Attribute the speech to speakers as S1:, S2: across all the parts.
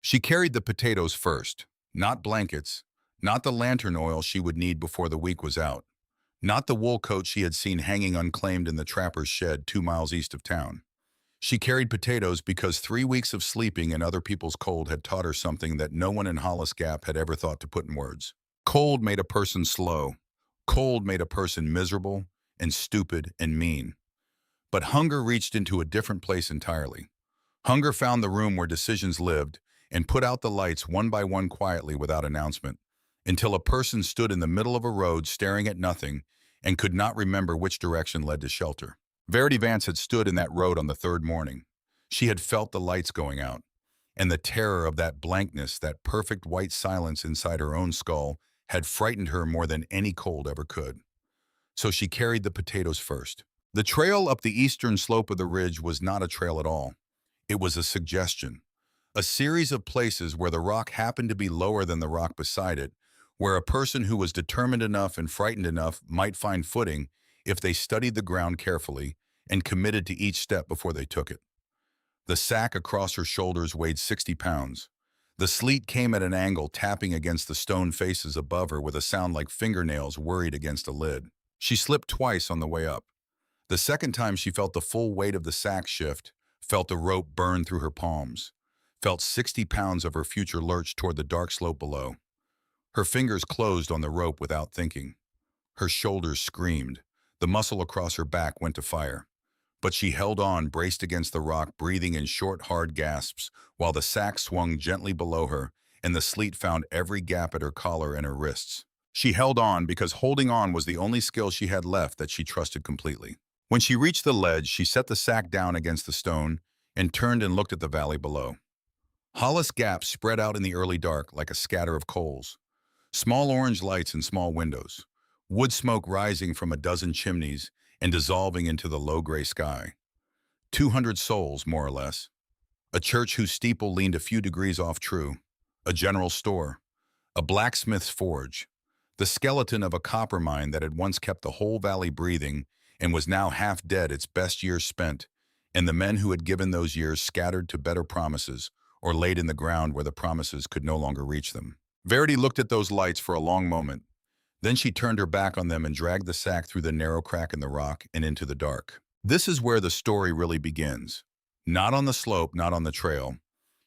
S1: She carried the potatoes first, not blankets, not the lantern oil she would need before the week was out, not the wool coat she had seen hanging unclaimed in the trapper's shed 2 miles east of town. She carried potatoes because 3 weeks of sleeping in other people's cold had taught her something that no one in Hollis Gap had ever thought to put in words. Cold made a person slow. Cold made a person miserable and stupid and mean. But hunger reached into a different place entirely. Hunger found the room where decisions lived and put out the lights one by one quietly without announcement, until a person stood in the middle of a road staring at nothing and could not remember which direction led to shelter. Varity Vance had stood in that road on the third morning. She had felt the lights going out, and the terror of that blankness, that perfect white silence inside her own skull, had frightened her more than any cold ever could. So she carried the potatoes first. The trail up the eastern slope of the ridge was not a trail at all. It was a suggestion, a series of places where the rock happened to be lower than the rock beside it, where a person who was determined enough and frightened enough might find footing if they studied the ground carefully and committed to each step before they took it. The sack across her shoulders weighed 60 pounds. The sleet came at an angle, tapping against the stone faces above her with a sound like fingernails worried against a lid. She slipped twice on the way up. The second time she felt the full weight of the sack shift, felt the rope burn through her palms, felt 60 pounds of her future lurch toward the dark slope below. Her fingers closed on the rope without thinking. Her shoulders screamed. The muscle across her back went to fire. But she held on, braced against the rock, breathing in short, hard gasps, while the sack swung gently below her and the sleet found every gap at her collar and her wrists. She held on because holding on was the only skill she had left that she trusted completely. When she reached the ledge, she set the sack down against the stone and turned and looked at the valley below. Hollis Gap spread out in the early dark like a scatter of coals. Small orange lights in small windows, wood smoke rising from a dozen chimneys and dissolving into the low gray sky. 200 souls, more or less. A church whose steeple leaned a few degrees off true. A general store. A blacksmith's forge. The skeleton of a copper mine that had once kept the whole valley breathing and was now half dead, its best years spent, and the men who had given those years scattered to better promises or laid in the ground where the promises could no longer reach them. Varity looked at those lights for a long moment. Then she turned her back on them and dragged the sack through the narrow crack in the rock and into the dark. This is where the story really begins. Not on the slope, not on the trail.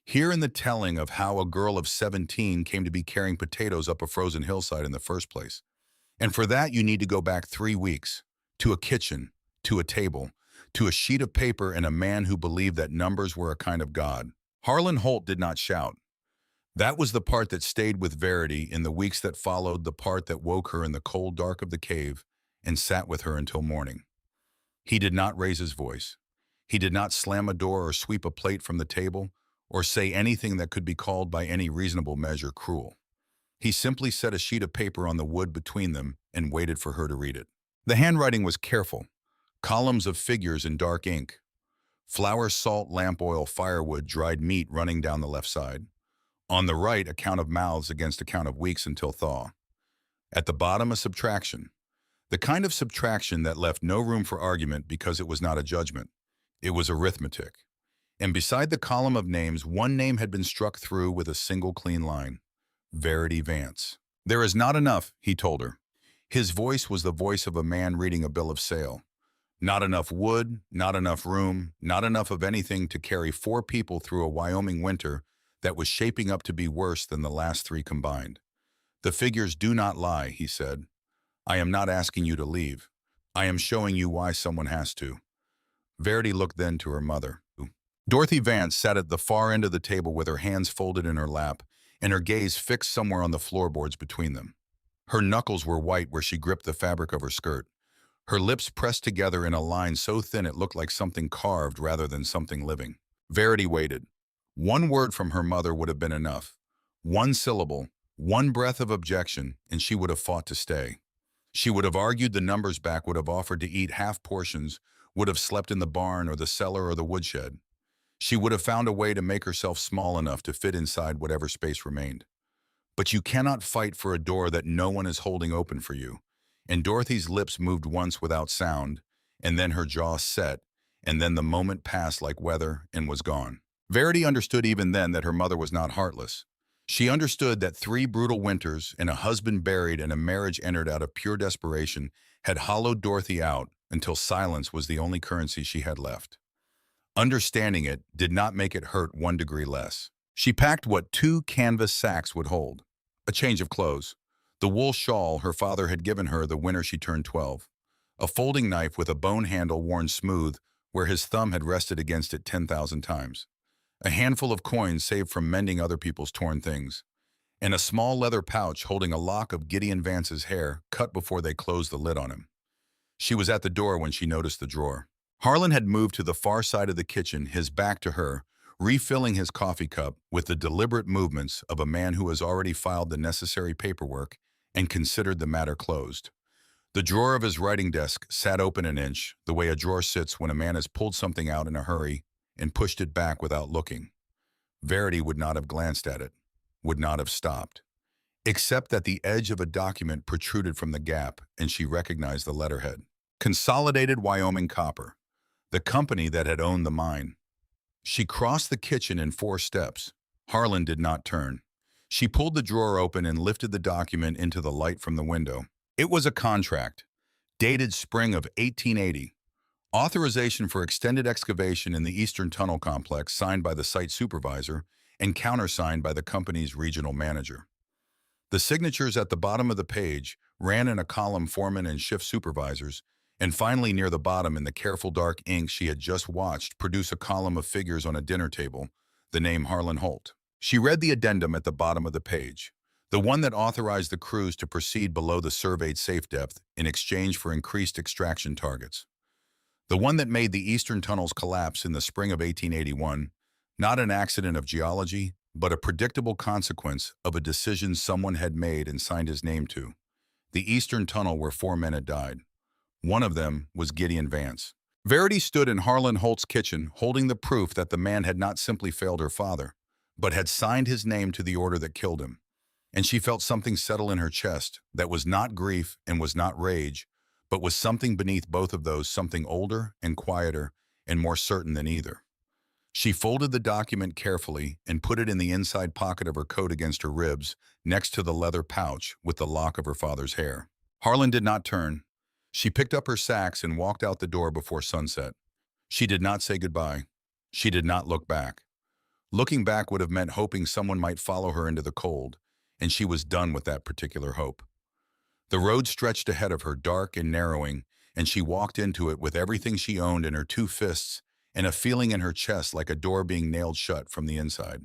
S1: Here in the telling of how a girl of 17 came to be carrying potatoes up a frozen hillside in the first place. And for that, you need to go back 3 weeks, to a kitchen, to a table, to a sheet of paper and a man who believed that numbers were a kind of god. Harlon Holt did not shout. That was the part that stayed with Varity in the weeks that followed, the part that woke her in the cold dark of the cave and sat with her until morning. He did not raise his voice. He did not slam a door or sweep a plate from the table or say anything that could be called by any reasonable measure cruel. He simply set a sheet of paper on the wood between them and waited for her to read it. The handwriting was careful. Columns of figures in dark ink. Flour, salt, lamp oil, firewood, dried meat running down the left side. On the right, a count of mouths against a count of weeks until thaw. At the bottom, a subtraction. The kind of subtraction that left no room for argument because it was not a judgment. It was arithmetic. And beside the column of names, one name had been struck through with a single clean line. Varity Vance. There is not enough, he told her. His voice was the voice of a man reading a bill of sale. Not enough wood, not enough room, not enough of anything to carry 4 people through a Wyoming winter that was shaping up to be worse than the last 3 combined. The figures do not lie, he said. I am not asking you to leave. I am showing you why someone has to. Varity looked then to her mother. Dorothy Vance sat at the far end of the table with her hands folded in her lap and her gaze fixed somewhere on the floorboards between them. Her knuckles were white where she gripped the fabric of her skirt. Her lips pressed together in a line so thin it looked like something carved rather than something living. Varity waited. 1 word from her mother would have been enough. 1 syllable, 1 breath of objection, and she would have fought to stay. She would have argued the numbers back, would have offered to eat half portions, would have slept in the barn or the cellar or the woodshed. She would have found a way to make herself small enough to fit inside whatever space remained. But you cannot fight for a door that no one is holding open for you. And Dorothy's lips moved once without sound, and then her jaw set, and then the moment passed like weather and was gone. Verity understood even then that her mother was not heartless. She understood that 3 brutal winters and a husband buried and a marriage entered out of pure desperation had hollowed Dorothy out until silence was the only currency she had left. Understanding it did not make it hurt 1 degree less. She packed what 2 canvas sacks would hold. A change of clothes, the wool shawl her father had given her the winter she turned 12, a folding knife with a bone handle worn smooth where his thumb had rested against it 10,000 times, a handful of coins saved from mending other people's torn things, and a small leather pouch holding a lock of Gideon Vance's hair cut before they closed the lid on him. She was at the door when she noticed the drawer. Harlon had moved to the far side of the kitchen, his back to her, refilling his coffee cup with the deliberate movements of a man who has already filed the necessary paperwork and considered the matter closed. The drawer of his writing desk sat open an inch, the way a drawer sits when a man has pulled something out in a hurry and pushed it back without looking. Verity would not have glanced at it, would not have stopped, except that the edge of a document protruded from the gap and she recognized the letterhead. Consolidated Wyoming Copper, the company that had owned the mine. She crossed the kitchen in 4 steps. Harlon did not turn. She pulled the drawer open and lifted the document into the light from the window. It was a contract, dated spring of 1880. Authorization for extended excavation in the Eastern Tunnel Complex signed by the site supervisor and countersigned by the company's regional manager. The signatures at the bottom of the page ran in a column foreman and shift supervisors, and finally near the bottom in the careful dark ink she had just watched produce a column of figures on a dinner table, the name Harlon Holt. She read the addendum at the bottom of the page, the one that authorized the crews to proceed below the surveyed safe depth in exchange for increased extraction targets. The one that made the Eastern Tunnels collapse in the spring of 1881, not an accident of geology, but a predictable consequence of a decision someone had made and signed his name to. The Eastern Tunnel where 4 men had died. One of them was Gideon Vance. Verity stood in Harlon Holt's kitchen holding the proof that the man had not simply failed her father, but had signed his name to the order that killed him. And she felt something settle in her chest that was not grief and was not rage, but was something beneath both of those, something older and quieter and more certain than either. She folded the document carefully and put it in the inside pocket of her coat against her ribs, next to the leather pouch with the lock of her father's hair. Harlon did not turn. She picked up her sacks and walked out the door before sunset. She did not say goodbye. She did not look back. Looking back would have meant hoping someone might follow her into the cold, and she was done with that particular hope. The road stretched ahead of her, dark and narrowing, and she walked into it with everything she owned in her 2 fists and a feeling in her chest like a door being nailed shut from the inside.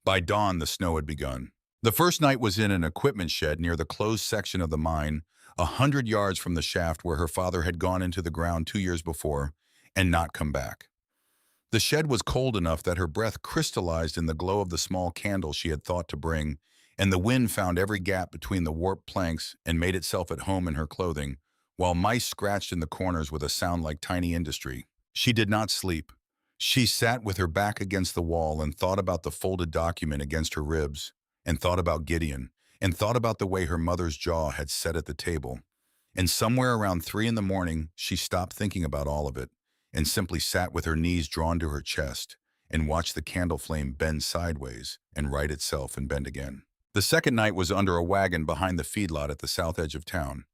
S1: By dawn, the snow had begun. The first night was in an equipment shed near the closed section of the mine, 100 yards from the shaft where her father had gone into the ground 2 years before and not come back. The shed was cold enough that her breath crystallized in the glow of the small candle she had thought to bring, and the wind found every gap between the warped planks and made itself at home in her clothing, while mice scratched in the corners with a sound like tiny industry. She did not sleep. She sat with her back against the wall and thought about the folded document against her ribs, and thought about Gideon, and thought about the way her mother's jaw had set at the table. And somewhere around 3 in the morning, she stopped thinking about all of it, and simply sat with her knees drawn to her chest, and watched the candle flame bend sideways and right itself and bend again. The second night was under a wagon behind the feedlot at the south edge of town.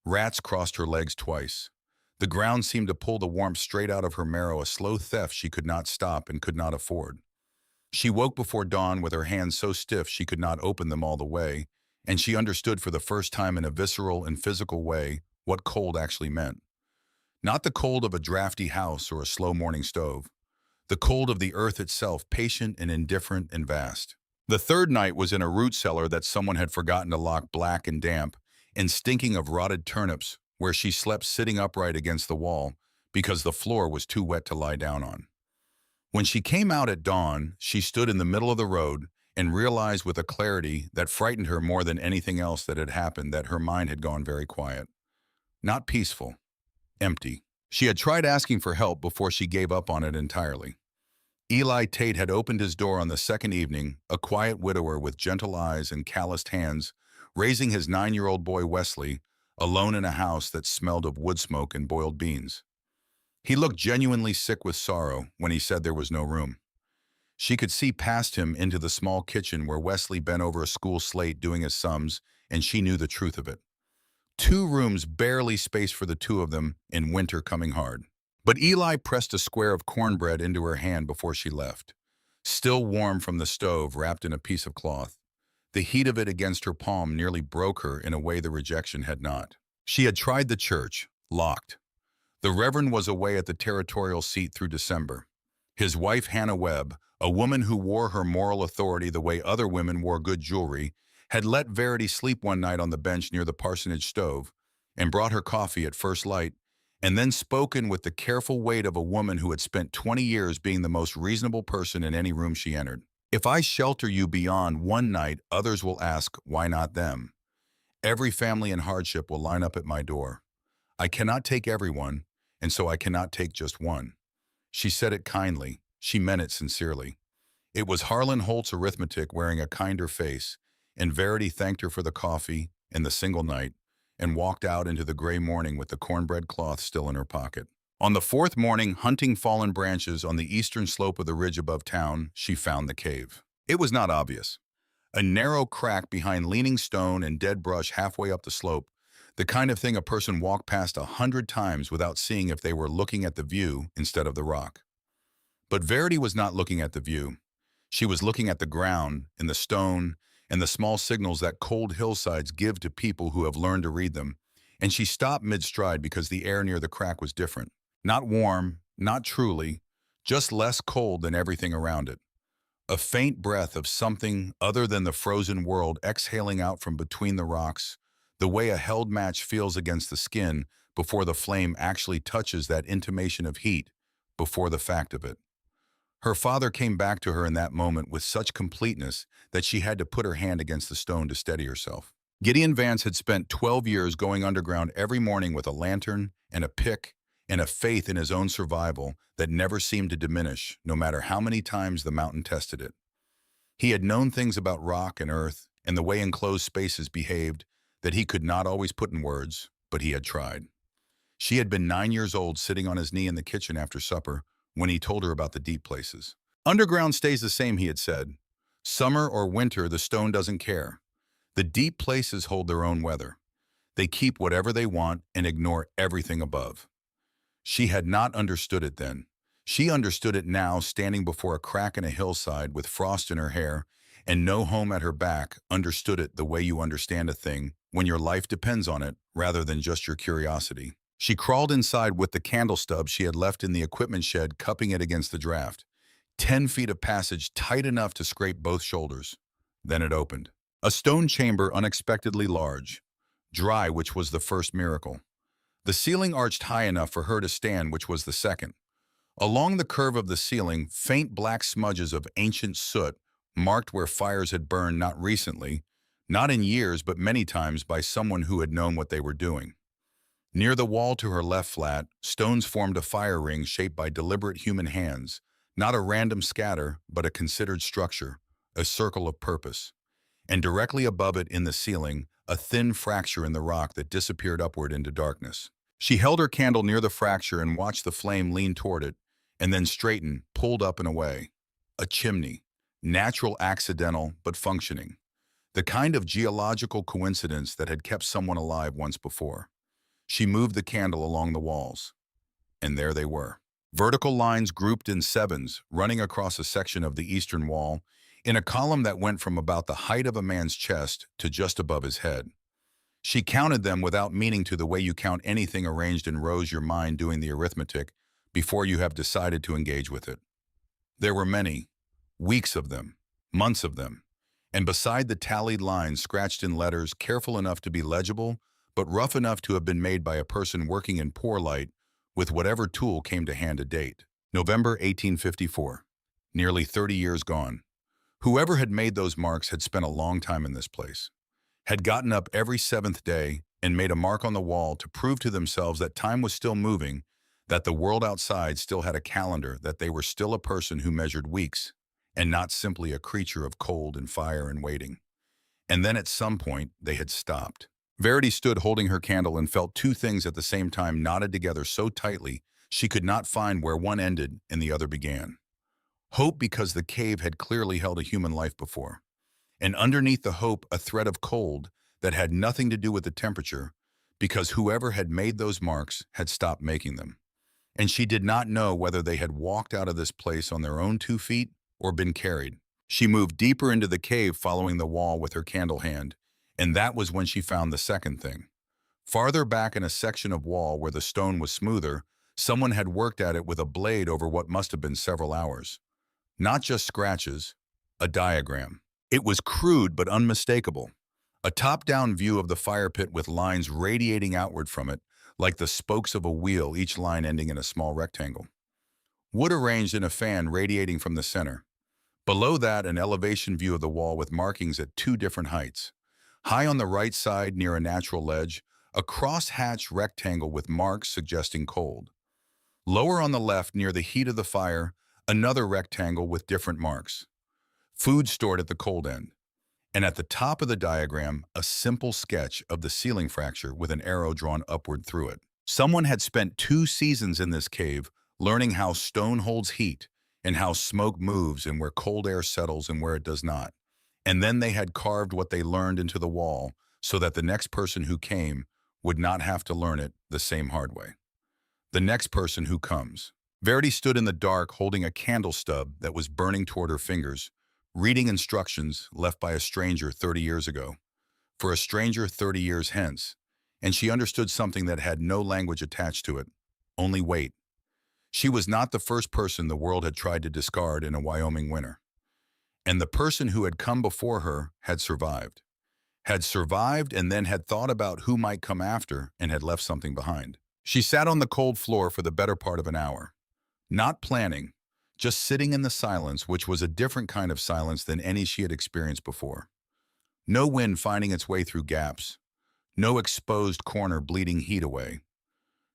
S1: Rats crossed her legs twice. The ground seemed to pull the warmth straight out of her marrow, a slow theft she could not stop and could not afford. She woke before dawn with her hands so stiff she could not open them all the way, and she understood for the first time in a visceral and physical way what cold actually meant. Not the cold of a drafty house or a slow morning stove. The cold of the earth itself, patient and indifferent and vast. The third night was in a root cellar that someone had forgotten to lock, black and damp, and stinking of rotted turnips, where she slept sitting upright against the wall because the floor was too wet to lie down on. When she came out at dawn, she stood in the middle of the road and realized with a clarity that frightened her more than anything else that had happened that her mind had gone very quiet. Not peaceful. Empty. She had tried asking for help before she gave up on it entirely. Eli Tate had opened his door on the second evening, a quiet widower with gentle eyes and calloused hands, raising his 9-year-old boy Wesley, alone in a house that smelled of wood smoke and boiled beans. He looked genuinely sick with sorrow when he said there was no room. She could see past him into the small kitchen where Wesley bent over a school slate doing his sums, and she knew the truth of it. 2 rooms barely spaced for the two of them in winter coming hard. But Eli pressed a square of cornbread into her hand before she left, still warm from the stove wrapped in a piece of cloth. The heat of it against her palm nearly broke her in a way the rejection had not. She had tried the church, locked. The Reverend was away at the territorial seat through December. His wife, Hannah Webb, a woman who wore her moral authority the way other women wore good jewelry, had let Varity sleep one night on the bench near the parsonage stove and brought her coffee at first light, and then spoken with the careful weight of a woman who had spent 20 years being the most reasonable person in any room she entered. If I shelter you beyond one night, others will ask, why not them? Every family in hardship will line up at my door. I cannot take everyone, and so I cannot take just one. She said it kindly. She meant it sincerely. It was Harlon Holt's Arithmetic wearing a kinder face, and Varity thanked her for the coffee and the single night, and walked out into the gray morning with the cornbread cloth still in her pocket. On the 4th morning, hunting fallen branches on the eastern slope of the ridge above town, she found the cave. It was not obvious. A narrow crack behind leaning stone and dead brush halfway up the slope, the kind of thing a person walked past 100 times without seeing if they were looking at the view instead of the rock. But Varity was not looking at the view. She was looking at the ground and the stone and the small signals that cold hillsides give to people who have learned to read them, and she stopped mid-stride because the air near the crack was different. Not warm, not truly, just less cold than everything around it. A faint breath of something other than the frozen world exhaling out from between the rocks, the way a held match feels against the skin before the flame actually touches that intimation of heat, before the fact of it. Her father came back to her in that moment with such completeness that she had to put her hand against the stone to steady herself. Gideon Vance had spent 12 years going underground every morning with a lantern and a pick and a faith in his own survival that never seemed to diminish, no matter how many times the mountain tested it. He had known things about rock and earth and the way enclosed spaces behaved that he could not always put in words, but he had tried. She had been 9 years old sitting on his knee in the kitchen after supper when he told her about the deep places. Underground stays the same, he had said. Summer or winter, the stone doesn't care. The deep places hold their own weather. They keep whatever they want and ignore everything above. She had not understood it then. She understood it now, standing before a crack in a hillside with frost in her hair and no home at her back, understood it the way you understand a thing when your life depends on it rather than just your curiosity. She crawled inside with the candle stub she had left in the equipment shed, cupping it against the draft. 10 feet of passage tight enough to scrape both shoulders. Then it opened. A stone chamber unexpectedly large. Dry, which was the first miracle. The ceiling arched high enough for her to stand, which was the second. Along the curve of the ceiling, faint black smudges of ancient soot marked where fires had burned not recently, not in years, but many times by someone who had known what they were doing. Near the wall to her left flat, stones formed a fire ring shaped by deliberate human hands, not a random scatter, but a considered structure, a circle of purpose. And directly above it in the ceiling, a thin fracture in the rock that disappeared upward into darkness. She held her candle near the fracture and watched the flame lean toward it, and then straighten, pulled up and away. A chimney, natural, accidental, but functioning. The kind of geological coincidence that had kept someone alive once before. She moved the candle along the walls, and there they were. Vertical lines grouped in sevens, running across a section of the eastern wall, in a column that went from about the height of a man's chest to just above his head. She counted them without meaning to, the way you count anything arranged in rows, your mind doing the arithmetic before you have decided to engage with it. There were many, weeks of them, months of them, and beside the tallied lines scratched in letters careful enough to be legible, but rough enough to have been made by a person working in poor light with whatever tool came to hand, a date. November 1854. Nearly 30 years gone. Whoever had made those marks had spent a long time in this place, had gotten up every 7th day and made a mark on the wall to prove to themselves that time was still moving, that the world outside still had a calendar, that they were still a person who measured weeks and not simply a creature of cold and fire and waiting. And then at some point, they had stopped. Varity stood holding her candle and felt two things at the same time knotted together so tightly she could not find where one ended and the other began. Hope because the cave had clearly held a human life before. And underneath the hope, a thread of cold that had nothing to do with the temperature, because whoever had made those marks had stopped making them. And she did not know whether they had walked out of this place on their own 2 feet or been carried. She moved deeper into the cave following the wall with her candle hand, and that was when she found the second thing. Farther back in a section of wall where the stone was smoother, someone had worked at it with a blade over what must have been several hours. Not just scratches, a diagram. It was crude but unmistakable. A top-down view of the fire pit with lines radiating outward from it, like the spokes of a wheel, each line ending in a small rectangle. Wood arranged in a fan radiating from the center. Below that, an elevation view of the wall with markings at 2 different heights. High on the right side, near a natural ledge, a cross-hatched rectangle with marks suggesting cold. Lower on the left, near the heat of the fire, another rectangle with different marks. Food stored at the cold end. And at the top of the diagram, a simple sketch of the ceiling fracture with an arrow drawn upward through it. Someone had spent 2 seasons in this cave, learning how stone holds heat and how smoke moves and where cold air settles and where it does not. And then they had carved what they learned into the wall so that the next person who came would not have to learn it the same hard way. The next person who comes. Verity stood in the dark holding a candle stub that was burning toward her fingers, reading instructions left by a stranger 30 years ago, for a stranger 30 years hence, and she understood something that had no language attached to it, only weight. She was not the first person the world had tried to discard in a Wyoming winter. And the person who had come before her had survived. Had survived and then had thought about who might come after and had left something behind. She sat on the cold floor for the better part of an hour, not planning, just sitting in the silence, which was a different kind of silence than any she had experienced before. No wind finding its way through gaps, no exposed corner bleeding heat away,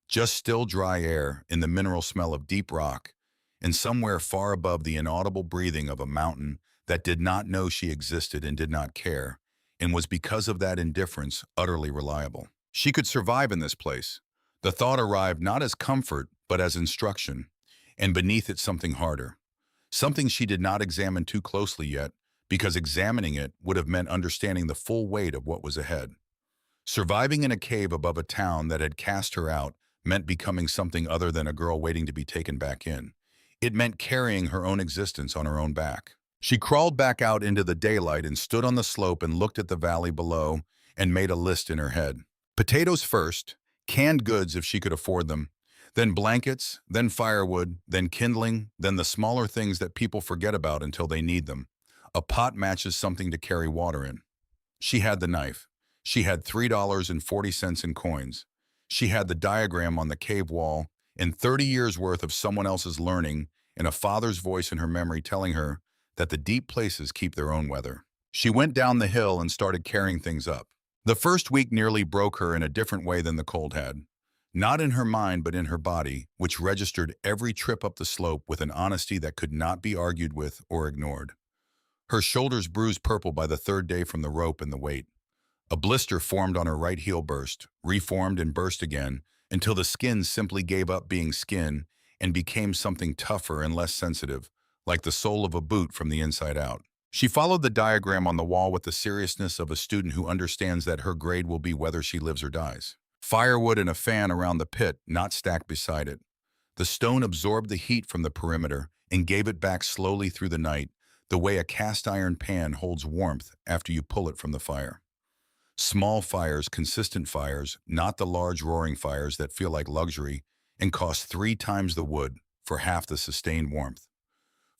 S1: just still dry air in the mineral smell of deep rock, and somewhere far above the inaudible breathing of a mountain that did not know she existed and did not care, and was because of that indifference utterly reliable. She could survive in this place. The thought arrived not as comfort, but as instruction, and beneath it something harder. Something she did not examine too closely yet, because examining it would have meant understanding the full weight of what was ahead. Surviving in a cave above a town that had cast her out meant becoming something other than a girl waiting to be taken back in. It meant carrying her own existence on her own back. She crawled back out into the daylight and stood on the slope and looked at the valley below and made a list in her head. Potatoes first, canned goods if she could afford them, then blankets, then firewood, then kindling, then the smaller things that people forget about until they need them. A pot matches something to carry water in. She had the knife. She had $3.40 in coins. She had the diagram on the cave wall and 30 years worth of someone else's learning and a father's voice in her memory telling her that the deep places keep their own weather. She went down the hill and started carrying things up. The first week nearly broke her in a different way than the cold had. Not in her mind, but in her body, which registered every trip up the slope with an honesty that could not be argued with or ignored. Her shoulders bruised purple by the 3rd day from the rope and the weight. A blister formed on her right heel burst, reformed and burst again, until the skin simply gave up being skin and became something tougher and less sensitive, like the sole of a boot from the inside out. She followed the diagram on the wall with the seriousness of a student who understands that her grade will be whether she lives or dies. Firewood and a fan around the pit, not stacked beside it. The stone absorbed the heat from the perimeter and gave it back slowly through the night, the way a cast iron pan holds warmth after you pull it from the fire. Small fires, consistent fires, not the large roaring fires that feel like luxury and cost 3 times the wood for half the sustained warmth.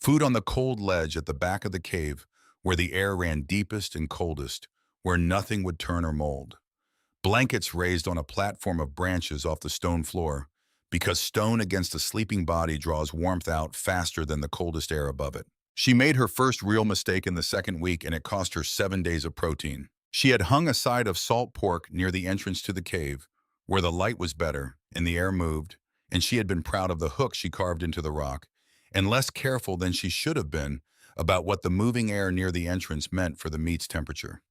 S1: Food on the cold ledge at the back of the cave, where the air ran deepest and coldest, where nothing would turn or mold. Blankets raised on a platform of branches off the stone floor, because stone against a sleeping body draws warmth out faster than the coldest air above it. She made her first real mistake in the 2nd week, and it cost her 7 days of protein. She had hung a side of salt pork near the entrance to the cave, where the light was better and the air moved, and she had been proud of the hook she carved into the rock, and less careful than she should have been about what the moving air near the entrance meant for the meat's temperature.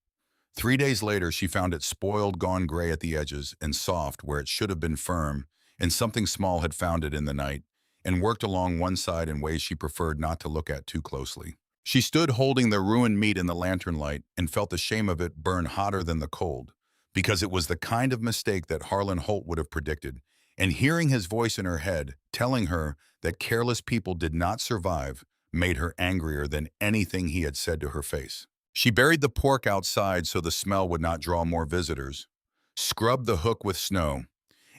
S1: 3 days later, she found it spoiled, gone gray at the edges, and soft where it should have been firm, and something small had found it in the night, and worked along one side in ways she preferred not to look at too closely. She stood holding the ruined meat in the lantern light and felt the shame of it burn hotter than the cold, because it was the kind of mistake that Harlon Holt would have predicted, and hearing his voice in her head telling her that careless people did not survive made her angrier than anything he had said to her face. She buried the pork outside so the smell would not draw more visitors, scrubbed the hook with snow,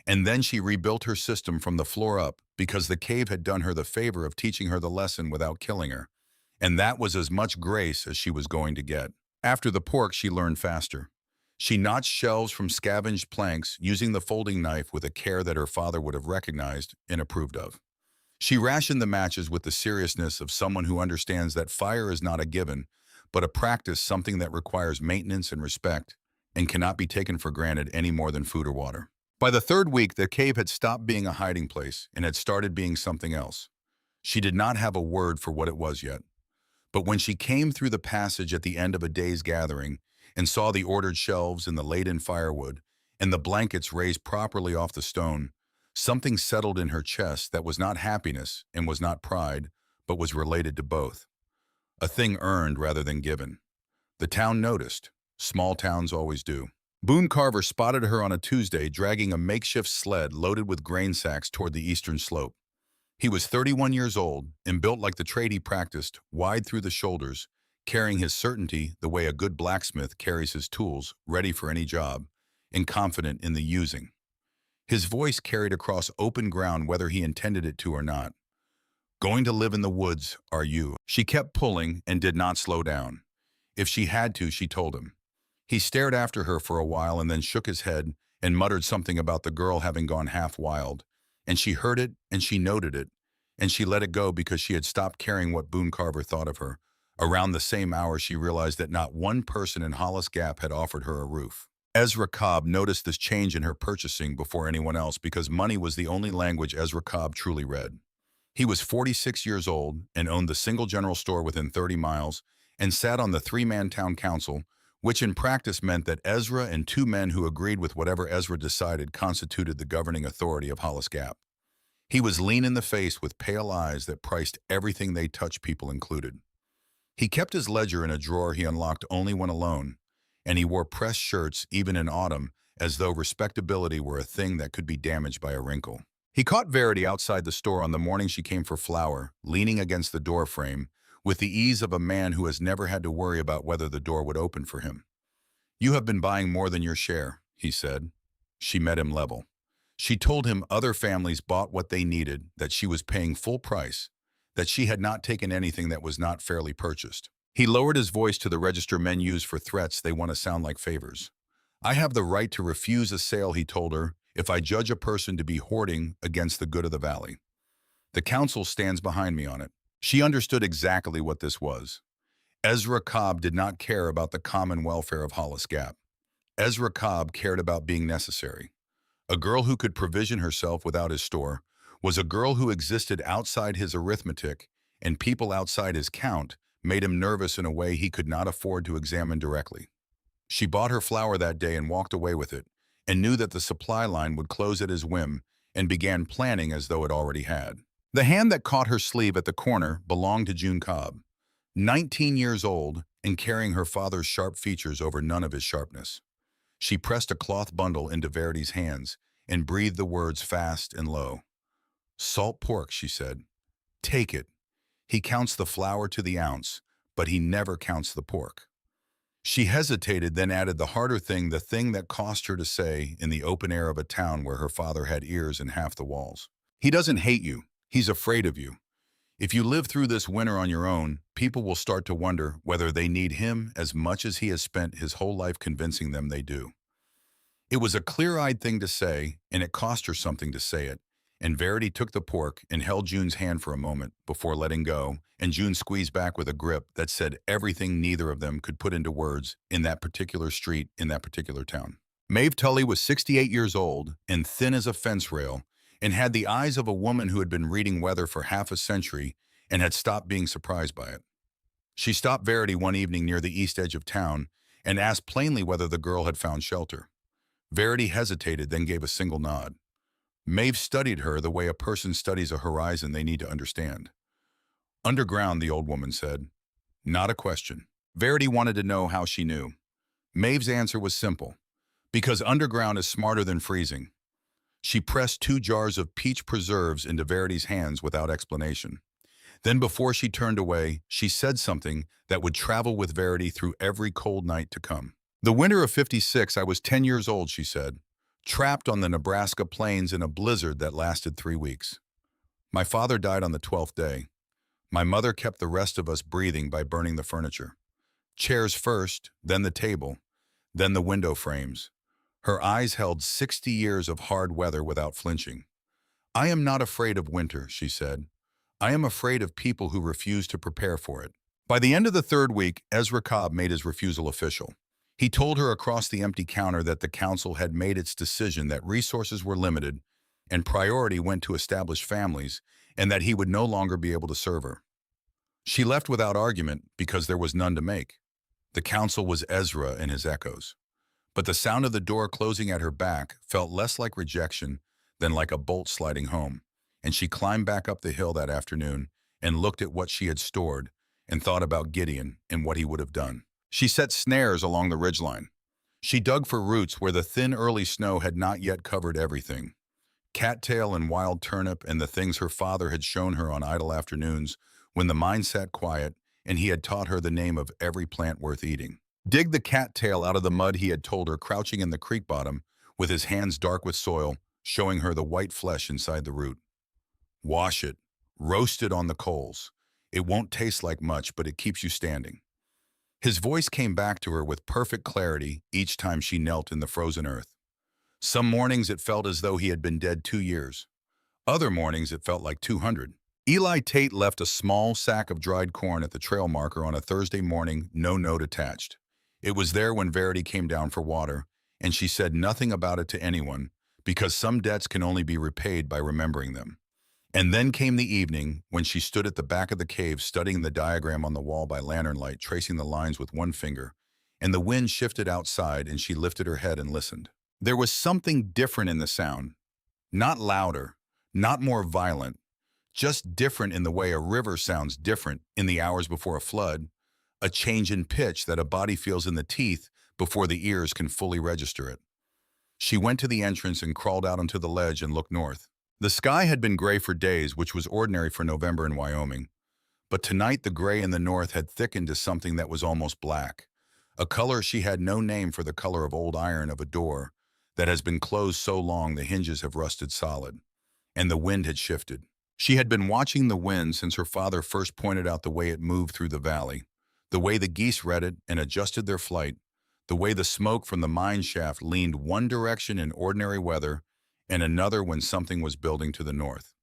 S1: and then she rebuilt her system from the floor up because the cave had done her the favor of teaching her the lesson without killing her. And that was as much grace as she was going to get. After the pork, she learned faster. She notched shelves from scavenged planks using the folding knife with a care that her father would have recognized and approved of. She rationed the matches with the seriousness of someone who understands that fire is not a given, but a practice, something that requires maintenance and respect, and cannot be taken for granted any more than food or water. By the third week, the cave had stopped being a hiding place and had started being something else. She did not have a word for what it was yet. But when she came through the passage at the end of a day's gathering and saw the ordered shelves and the laid-in firewood and the blankets raised properly off the stone, something settled in her chest that was not happiness and was not pride, but was related to both. A thing earned rather than given. The town noticed. Small towns always do. Boone Carver spotted her on a Tuesday dragging a makeshift sled loaded with grain sacks toward the eastern slope. He was 31 years old and built like the trade he practiced, wide through the shoulders, carrying his certainty the way a good blacksmith carries his tools, ready for any job, and confident in the using. His voice carried across open ground whether he intended it to or not. Going to live in the woods, are you? She kept pulling and did not slow down. If she had to, she told him. He stared after her for a while and then shook his head and muttered something about the girl having gone half wild. And she heard it, and she noted it, and she let it go because she had stopped caring what Boone Carver thought of her. Around the same hour, she realized that not one person in Hollis Gap had offered her a roof. Ezra Cobb noticed this change in her purchasing before anyone else because money was the only language Ezra Cobb truly read. He was 46 years old and owned the single general store within 30 miles and sat on the three-man town council, which in practice meant that Ezra and two men who agreed with whatever Ezra decided constituted the governing authority of Hollis Gap. He was lean in the face with pale eyes that priced everything they touched, people included. He kept his ledger in a drawer he unlocked only when alone, and he wore pressed shirts even in autumn as though respectability were a thing that could be damaged by a wrinkle. He caught Varity outside the store on the morning she came for flour, leaning against the door frame, with the ease of a man who has never had to worry about whether the door would open for him. "You have been buying more than your share," he said. She met him level. She told him other families bought what they needed, that she was paying full price, that she had not taken anything that was not fairly purchased. He lowered his voice to the register men use for threats they want to sound like favors. "I have the right to refuse a sale," he told her, "if I judge a person to be hoarding against the good of the valley. The council stands behind me on it." She understood exactly what this was. Ezra Cobb did not care about the common welfare of Hollis Gap. Ezra Cobb cared about being necessary. A girl who could provision herself without his store was a girl who existed outside his arithmetic, and people outside his count made him nervous in a way he could not afford to examine directly. She bought her flour that day and walked away with it, and knew that the supply line would close at his whim, and began planning as though it already had. The hand that caught her sleeve at the corner belonged to June Cobb, 19 years old and carrying her father's sharp features over none of his sharpness. She pressed a cloth bundle into Verity's hands and breathed the words fast and low. "Salt pork," she said. "Take it. He counts the flour to the ounce, but he never counts the pork." She hesitated, then added the harder thing, the thing that cost her to say in the open air of a town where her father had ears in half the walls. "He doesn't hate you. He's afraid of you. If you live through this winter on your own, people will start to wonder whether they need him as much as he has spent his whole life convincing them they do." It was a clear-eyed thing to say, and it cost her something to say it. And Varity took the pork and held June's hand for a moment before letting go, and June squeezed back with a grip that said everything neither of them could put into words in that particular street, in that particular town. Mave Tully was 68 years old and thin as a fence rail, and had the eyes of a woman who had been reading weather for half a century and had stopped being surprised by it. She stopped Varity one evening near the east edge of town and asked plainly whether the girl had found shelter. Varity hesitated, then gave a single nod. Mave studied her the way a person studies a horizon they need to understand. Underground, the old woman said. Not a question. Varity wanted to know how she knew. Mave's answer was simple. Because underground is smarter than freezing. She pressed 2 jars of peach preserves into Verity's hands without explanation. Then before she turned away, she said something that would travel with Varity through every cold night to come. The winter of '56, I was 10 years old, she said, trapped on the Nebraska plains in a blizzard that lasted 3 weeks. My father died on the 12th day. My mother kept the rest of us breathing by burning the furniture. Chairs first, then the table, then the window frames. Her eyes held 60 years of hard weather without flinching. I am not afraid of winter, she said. I am afraid of people who refuse to prepare for it. By the end of the 3rd week, Ezra Cobb made his refusal official. He told her across the empty counter that the council had made its decision that resources were limited and priority went to established families and that he would no longer be able to serve her. She left without argument because there was none to make. The council was Ezra and his echoes. But the sound of the door closing at her back felt less like rejection than like a bolt sliding home, and she climbed back up the hill that afternoon and looked at what she had stored and thought about Gideon and what he would have done. She set snares along the ridgeline. She dug for roots where the thin early snow had not yet covered everything. Cattail and wild turnip and the things her father had shown her on idle afternoons when the mind sat quiet and he had taught her the name of every plant worth eating. Dig the cattail out of the mud, he had told her, crouching in the creek bottom with his hands dark with soil, showing her the white flesh inside the root. Wash it, roast it on the coals. It won't taste like much, but it keeps you standing. His voice came back to her with perfect clarity each time she knelt in the frozen earth. Some mornings it felt as though he had been dead 2 years. Other mornings it felt like 200. Eli Tate left a small sack of dried corn at the trail marker on a Thursday morning, no note attached. It was there when Varity came down for water, and she said nothing about it to anyone because some debts can only be repaid by remembering them. And then came the evening when she stood at the back of the cave studying the diagram on the wall by lantern light, tracing the lines with one finger, and the wind shifted outside and she lifted her head and listened. There was something different in the sound. Not louder, not more violent, just different in the way a river sounds different in the hours before a flood, a change in pitch that a body feels in the teeth before the ears can fully register it. She went to the entrance and crawled out onto the ledge and looked north. The sky had been gray for days, which was ordinary for November in Wyoming. But tonight the gray in the north had thickened to something that was almost black, a color she had no name for, the color of old iron of a door that has been closed so long the hinges have rusted solid. And the wind had shifted. She had been watching the wind since her father first pointed out the way it moved through the valley, the way the geese read it and adjusted their flight, the way the smoke from the mine shaft leaned one direction in ordinary weather and another when something was building to the north.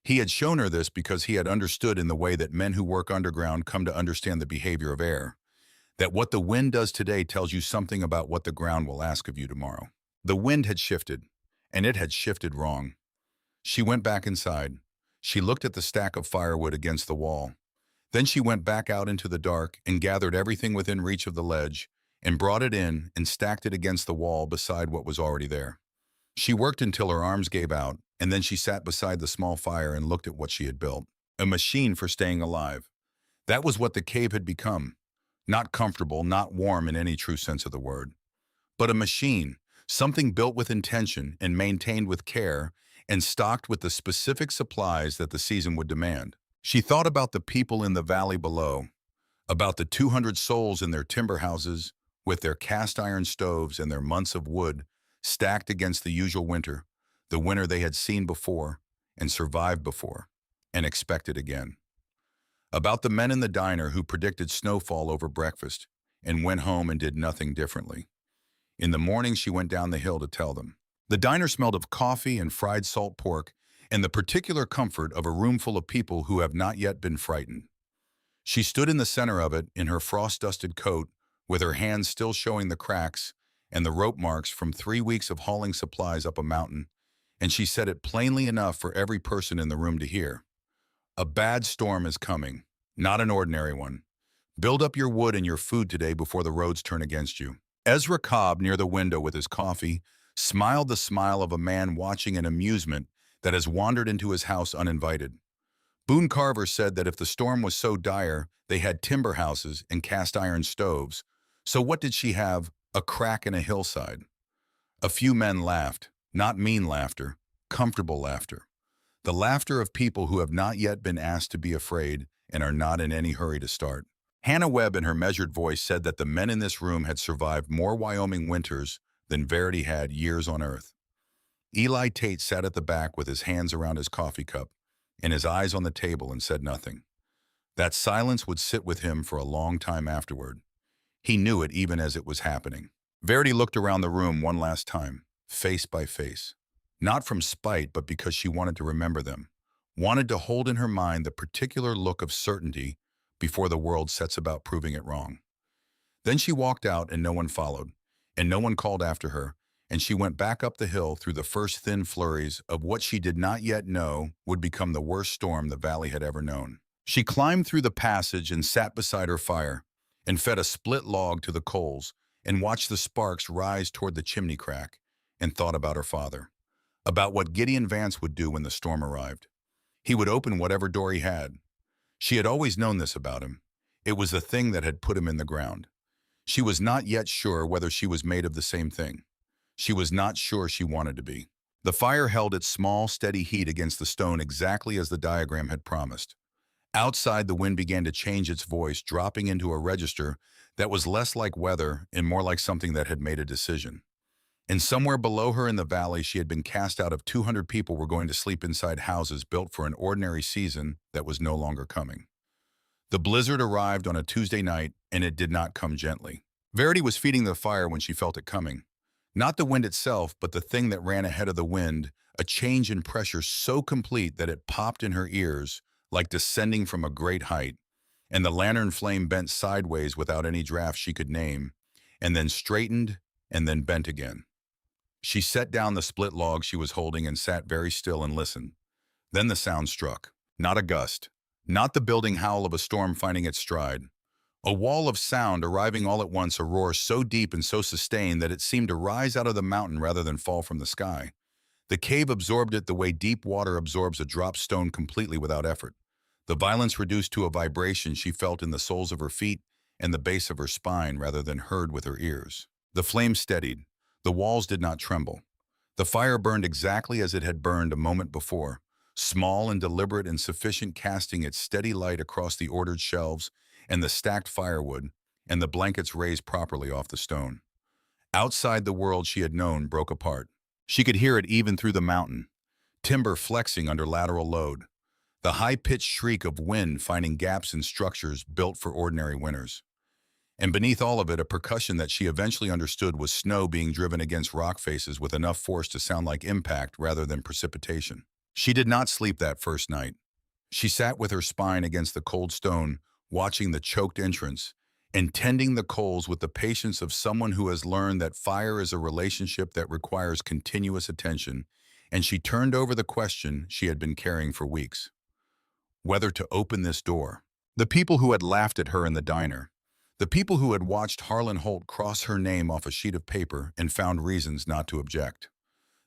S1: He had shown her this because he had understood in the way that men who work underground come to understand the behavior of air, that what the wind does today tells you something about what the ground will ask of you tomorrow. The wind had shifted, and it had shifted wrong. She went back inside. She looked at the stack of firewood against the wall. Then she went back out into the dark and gathered everything within reach of the ledge and brought it in and stacked it against the wall beside what was already there. She worked until her arms gave out, and then she sat beside the small fire and looked at what she had built. A machine for staying alive. That was what the cave had become. Not comfortable, not warm in any true sense of the word. But a machine, something built with intention and maintained with care and stocked with the specific supplies that the season would demand. She thought about the people in the valley below, about the 200 souls in their timber houses with their cast iron stoves and their months of wood stacked against the usual winter, the winter they had seen before and survived before and expected again. About the men in the diner who predicted snowfall over breakfast and went home and did nothing differently. In the morning she went down the hill to tell them. The diner smelled of coffee and fried salt pork and the particular comfort of a room full of people who have not yet been frightened. She stood in the center of it in her frost-dusted coat with her hands still showing the cracks and the rope marks from 3 weeks of hauling supplies up a mountain, and she said it plainly enough for every person in the room to hear. A bad storm is coming, not an ordinary one. Build up your wood and your food today before the roads turn against you. Ezra Cobb, near the window with his coffee, smiled the smile of a man watching an amusement that has wandered into his house uninvited. Boone Carver said that if the storm was so dire, they had timber houses and cast iron stoves. So what did she have? A crack in a hillside. A few men laughed, not mean laughter, comfortable laughter. The laughter of people who have not yet been asked to be afraid and are not in any hurry to start. Hannah Webb in her measured voice said that the men in this room had survived more Wyoming winters than Varity had years on Earth. Eli Tate sat at the back with his hands around his coffee cup and his eyes on the table and said nothing. That silence would sit with him for a long time afterward. He knew it even as it was happening. Varity looked around the room one last time, face by face. Not from spite, but because she wanted to remember them, wanted to hold in her mind the particular look of certainty before the world sets about proving it wrong. Then she walked out and no one followed, and no one called after her, and she went back up the hill through the first thin flurries of what she did not yet know would become the worst storm the valley had ever known. She climbed through the passage and sat beside her fire, and fed a split log to the coals, and watched the sparks rise toward the chimney crack, and thought about her father, about what Gideon Vance would do when the storm arrived. He would open whatever door he had. She had always known this about him. It was the thing that had put him in the ground. She was not yet sure whether she was made of the same thing. She was not sure she wanted to be. The fire held its small, steady heat against the stone exactly as the diagram had promised. Outside, the wind began to change its voice, dropping into a register that was less like weather and more like something that had made a decision. And somewhere below her in the valley, she had been cast out of 200 people were going to sleep inside houses built for an ordinary season that was no longer coming. The blizzard arrived on a Tuesday night, and it did not come gently. Varity was feeding the fire when she felt it coming. Not the wind itself, but the thing that ran ahead of the wind, a change in pressure so complete that it popped in her ears, like descending from a great height, and the lantern flame bent sideways without any draft she could name, and then straightened, and then bent again. She set down the split log she was holding and sat very still and listened. Then the sound struck. Not a gust. Not the building howl of a storm finding its stride. A wall of sound arriving all at once, a roar so deep and so sustained that it seemed to rise out of the mountain rather than fall from the sky. The cave absorbed it the way deep water absorbs a dropped stone completely without effort. The violence reduced to a vibration she felt in the soles of her feet and the base of her spine rather than heard with her ears. The flame steadied. The walls did not tremble. The fire burned exactly as it had burned a moment before, small and deliberate and sufficient, casting its steady light across the ordered shelves and the stacked firewood and the blankets raised properly off the stone. Outside, the world she had known broke apart. She could hear it even through the mountain, timber flexing under lateral load, the high-pitched shriek of wind finding gaps in structures built for ordinary winters. And beneath all of it, a percussion that she eventually understood was snow being driven against rock faces with enough force to sound like impact rather than precipitation. She did not sleep that first night. She sat with her spine against the cold stone, watching the choked entrance, and tending the coals with the patience of someone who has learned that fire is a relationship that requires continuous attention, and she turned over the question she had been carrying for weeks. Whether to open this door. The people who had laughed at her in the diner. The people who had watched Harlon Holt cross her name off a sheet of paper and found reasons not to object.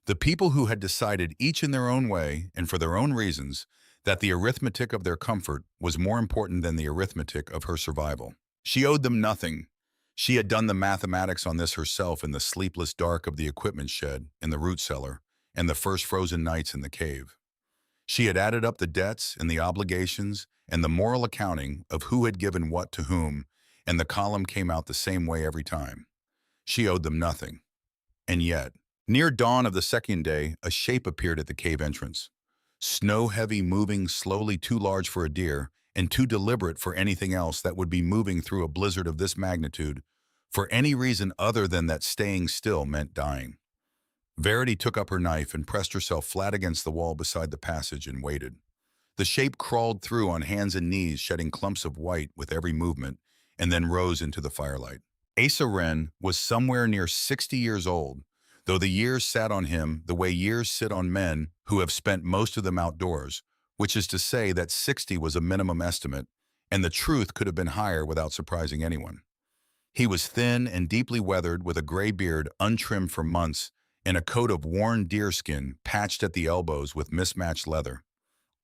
S1: The people who had decided each in their own way and for their own reasons that the arithmetic of their comfort was more important than the arithmetic of her survival. She owed them nothing. She had done the mathematics on this herself in the sleepless dark of the equipment shed, in the root cellar, and the first frozen nights in the cave. She had added up the debts and the obligations and the moral accounting of who had given what to whom, and the column came out the same way every time. She owed them nothing. And yet, near dawn of the second day, a shape appeared at the cave entrance. Snow-heavy, moving slowly, too large for a deer, and too deliberate for anything else that would be moving through a blizzard of this magnitude, for any reason other than that staying still meant dying. Varity took up her knife and pressed herself flat against the wall beside the passage and waited. The shape crawled through on hands and knees, shedding clumps of white with every movement, and then rose into the firelight. Asa Wren was somewhere near 60 years old, though the years sat on him the way years sit on men who have spent most of them outdoors, which is to say that 60 was a minimum estimate, and the truth could have been higher without surprising anyone. He was thin and deeply weathered with a gray beard untrimmed for months in a coat of worn deerskin patched at the elbows with mismatched leather.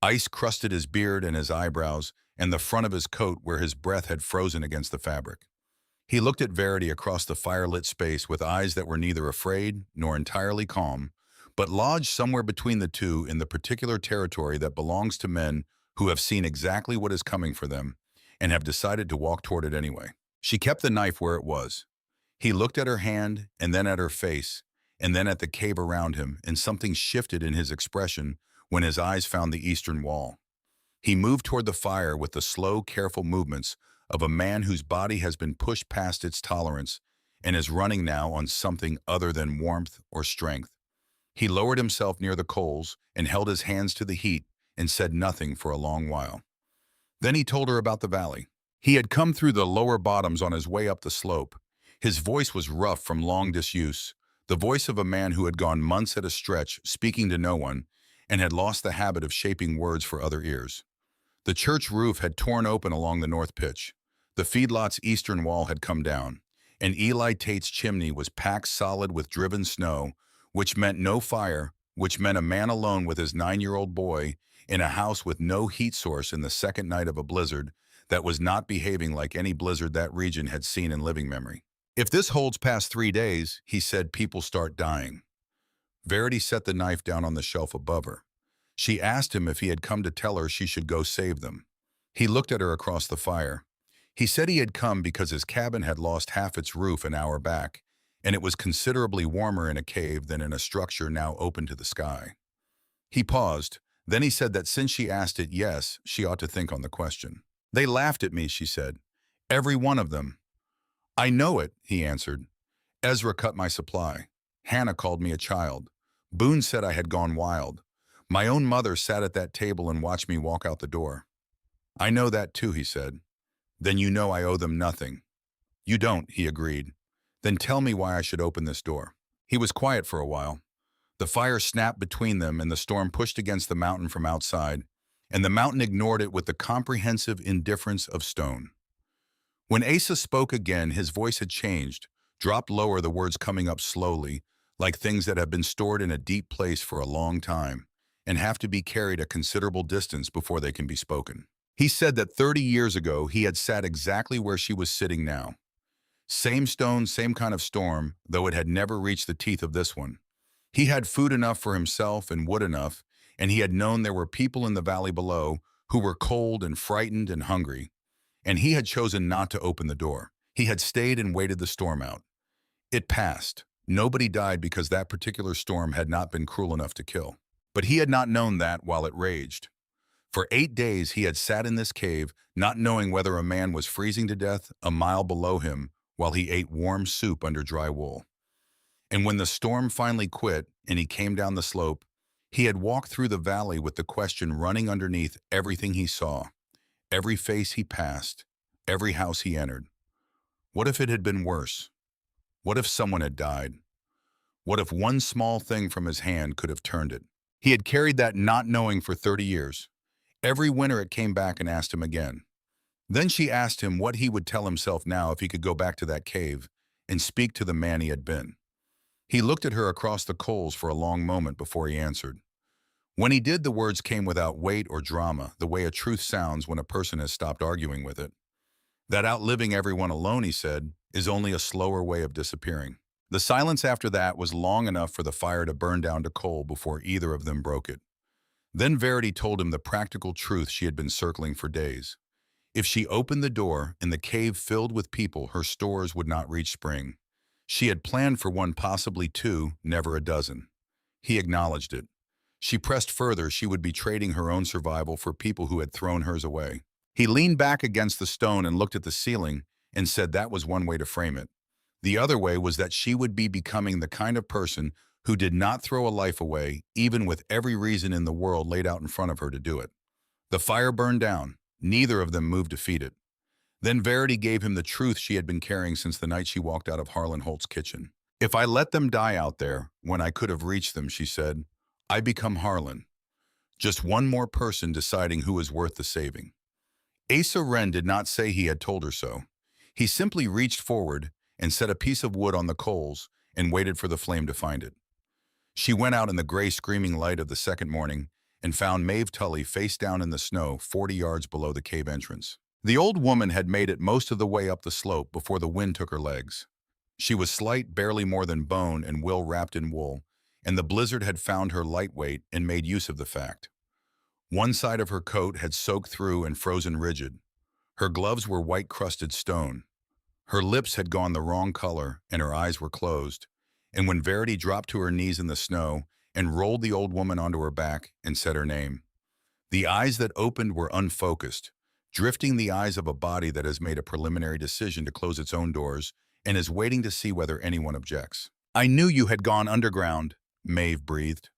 S1: Ice crusted his beard and his eyebrows and the front of his coat where his breath had frozen against the fabric. He looked at Varity across the firelit space with eyes that were neither afraid nor entirely calm, but lodged somewhere between the two in the particular territory that belongs to men who have seen exactly what is coming for them and have decided to walk toward it anyway. She kept the knife where it was. He looked at her hand and then at her face and then at the cave around him, and something shifted in his expression when his eyes found the eastern wall. He moved toward the fire with the slow, careful movements of a man whose body has been pushed past its tolerance and is running now on something other than warmth or strength. He lowered himself near the coals and held his hands to the heat and said nothing for a long while. Then he told her about the valley. He had come through the lower bottoms on his way up the slope. His voice was rough from long disuse, the voice of a man who had gone months at a stretch speaking to no one and had lost the habit of shaping words for other ears. The church roof had torn open along the north pitch. The feedlot's eastern wall had come down, and Eli Tate's chimney was packed solid with driven snow, which meant no fire, which meant a man alone with his 9-year-old boy in a house with no heat source in the second night of a blizzard that was not behaving like any blizzard that region had seen in living memory. If this holds past 3 days, he said, people start dying. Varity set the knife down on the shelf above her. She asked him if he had come to tell her she should go save them. He looked at her across the fire. He said he had come because his cabin had lost half its roof an hour back, and it was considerably warmer in a cave than in a structure now open to the sky. He paused. Then he said that since she asked it, yes, she ought to think on the question. They laughed at me, she said. Every one of them. I know it, he answered. Ezra cut my supply. Hannah called me a child. Boone said I had gone wild. My own mother sat at that table and watched me walk out the door. I know that too, he said. Then you know I owe them nothing. You don't, he agreed. Then tell me why I should open this door. He was quiet for a while. The fire snapped between them and the storm pushed against the mountain from outside, and the mountain ignored it with the comprehensive indifference of stone. When Asa spoke again, his voice had changed, dropped lower, the words coming up slowly, like things that have been stored in a deep place for a long time, and have to be carried a considerable distance before they can be spoken. He said that 30 years ago he had sat exactly where she was sitting now. Same stone, same kind of storm, though it had never reached the teeth of this one. He had food enough for himself and wood enough, and he had known there were people in the valley below who were cold and frightened and hungry, and he had chosen not to open the door. He had stayed and waited the storm out. It passed. Nobody died because that particular storm had not been cruel enough to kill. But he had not known that while it raged. For 8 days he had sat in this cave, not knowing whether a man was freezing to death a mile below him while he ate warm soup under dry wool. And when the storm finally quit and he came down the slope, he had walked through the valley with the question running underneath everything he saw, every face he passed, every house he entered. What if it had been worse? What if someone had died? What if one small thing from his hand could have turned it? He had carried that not knowing for 30 years. Every winter it came back and asked him again. Then she asked him what he would tell himself now if he could go back to that cave and speak to the man he had been. He looked at her across the coals for a long moment before he answered. When he did, the words came without weight or drama, the way a truth sounds when a person has stopped arguing with it. That outliving everyone alone, he said, is only a slower way of disappearing. The silence after that was long enough for the fire to burn down to coal before either of them broke it. Then Varity told him the practical truth she had been circling for days. If she opened the door and the cave filled with people, her stores would not reach spring. She had planned for one, possibly two, never a dozen. He acknowledged it. She pressed further she would be trading her own survival for people who had thrown hers away. He leaned back against the stone and looked at the ceiling and said that was one way to frame it. The other way was that she would be becoming the kind of person who did not throw a life away, even with every reason in the world laid out in front of her to do it. The fire burned down. Neither of them moved to feed it. Then Varity gave him the truth she had been carrying since the night she walked out of Harlon Holt's kitchen. If I let them die out there, when I could have reached them, she said, I become Harlon. Just one more person deciding who is worth the saving. Asa Wren did not say he had told her so. He simply reached forward and set a piece of wood on the coals and waited for the flame to find it. She went out in the gray screaming light of the second morning and found Mave Tully face down in the snow 40 yards below the cave entrance. The old woman had made it most of the way up the slope before the wind took her legs. She was slight, barely more than bone and will wrapped in wool, and the blizzard had found her lightweight and made use of the fact. One side of her coat had soaked through and frozen rigid. Her gloves were white-crusted stone. Her lips had gone the wrong color, and her eyes were closed. And when Varity dropped to her knees in the snow and rolled the old woman onto her back and said her name, the eyes that opened were unfocused, drifting the eyes of a body that has made a preliminary decision to close its own doors and is waiting to see whether anyone objects. "I knew you had gone underground," Mave breathed.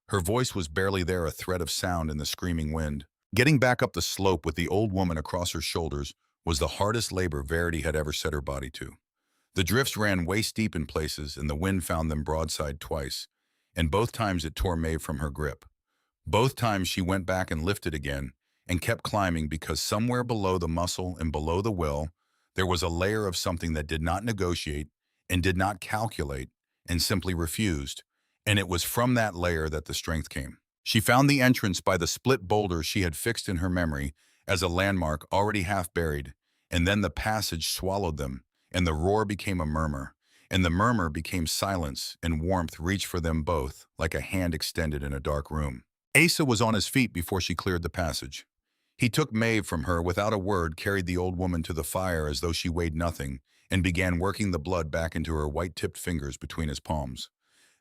S1: Her voice was barely there, a thread of sound in the screaming wind. Getting back up the slope with the old woman across her shoulders was the hardest labor Varity had ever set her body to. The drifts ran waist-deep in places, and the wind found them broadside twice, and both times it tore Mave from her grip. Both times she went back and lifted again, and kept climbing because somewhere below the muscle and below the will, there was a layer of something that did not negotiate and did not calculate and simply refused, and it was from that layer that the strength came. She found the entrance by the split boulder she had fixed in her memory as a landmark already half buried, and then the passage swallowed them, and the roar became a murmur, and the murmur became silence, and warmth reached for them both like a hand extended in a dark room. Asa was on his feet before she cleared the passage. He took Mave from her without a word, carried the old woman to the fire as though she weighed nothing, and began working the blood back into her white-tipped fingers between his palms.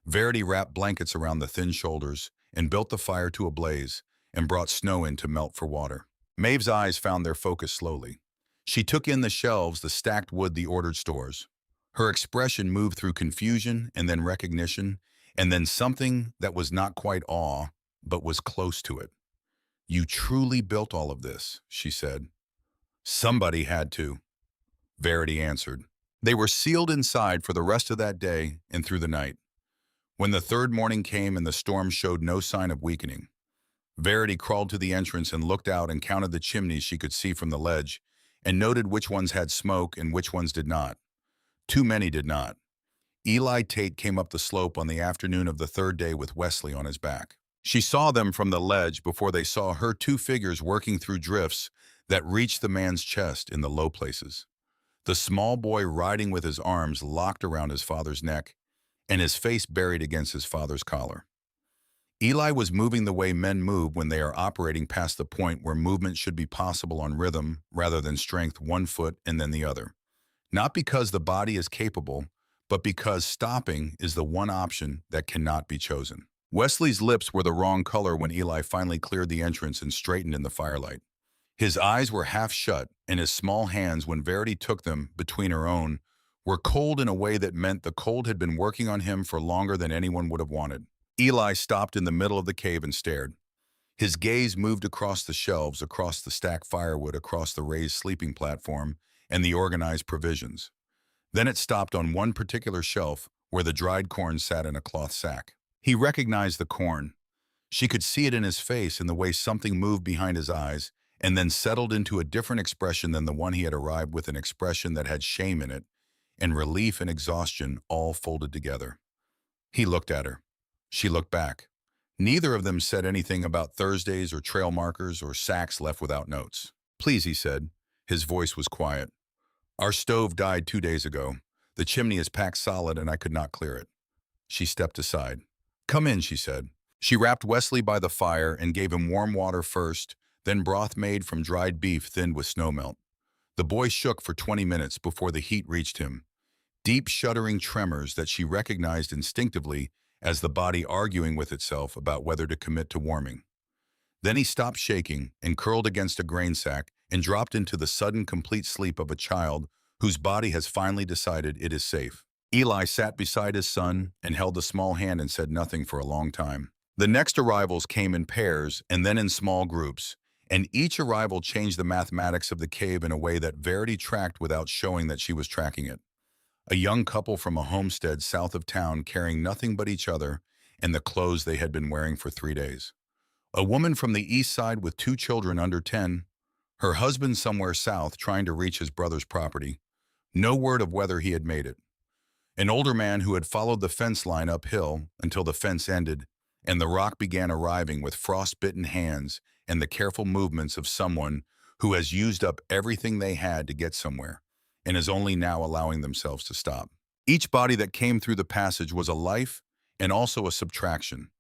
S1: Varity wrapped blankets around the thin shoulders and built the fire to a blaze and brought snow in to melt for water. Mave's eyes found their focus slowly. She took in the shelves, the stacked wood, the ordered stores. Her expression moved through confusion and then recognition, and then something that was not quite awe, but was close to it. "You truly built all of this," she said. "Somebody had to," Varity answered. They were sealed inside for the rest of that day and through the night. When the third morning came and the storm showed no sign of weakening, Varity crawled to the entrance and looked out and counted the chimneys she could see from the ledge and noted which ones had smoke and which ones did not. Too many did not. Eli Tate came up the slope on the afternoon of the third day with Wesley on his back. She saw them from the ledge before they saw her two figures working through drifts that reached the man's chest in the low places. The small boy riding with his arms locked around his father's neck and his face buried against his father's collar. Eli was moving the way men move when they are operating past the point where movement should be possible on rhythm rather than strength, one foot and then the other. Not because the body is capable, but because stopping is the one option that cannot be chosen. Wesley's lips were the wrong color when Eli finally cleared the entrance and straightened in the firelight. His eyes were half shut, and his small hands, when Varity took them between her own, were cold in a way that meant the cold had been working on him for longer than anyone would have wanted. Eli stopped in the middle of the cave and stared. His gaze moved across the shelves, across the stacked firewood, across the raised sleeping platform, and the organized provisions. Then it stopped on one particular shelf where the dried corn sat in a cloth sack. He recognized the corn. She could see it in his face in the way something moved behind his eyes and then settled into a different expression than the one he had arrived with, an expression that had shame in it, and relief and exhaustion all folded together. He looked at her. She looked back. Neither of them said anything about Thursdays or trail markers or sacks left without notes. "Please," he said. His voice was quiet. "Our stove died 2 days ago. The chimney is packed solid and I could not clear it." She stepped aside. "Come in," she said. She wrapped Wesley by the fire and gave him warm water first, then broth made from dried beef thinned with snowmelt. The boy shook for 20 minutes before the heat reached him. Deep, shuddering tremors that she recognized instinctively as the body arguing with itself about whether to commit to warming. Then he stopped shaking and curled against a grain sack and dropped into the sudden, complete sleep of a child whose body has finally decided it is safe. Eli sat beside his son and held the small hand and said nothing for a long time. The next arrivals came in pairs and then in small groups, and each arrival changed the mathematics of the cave in a way that Varity tracked without showing that she was tracking it. A young couple from a homestead south of town carrying nothing but each other and the clothes they had been wearing for 3 days. A woman from the east side with 2 children under 10, her husband somewhere south trying to reach his brother's property. No word of whether he had made it. An older man who had followed the fence line uphill until the fence ended, and the rock began arriving with frost-bitten hands and the careful movements of someone who has used up everything they had to get somewhere and is only now allowing themselves to stop. Each body that came through the passage was a life and also a subtraction.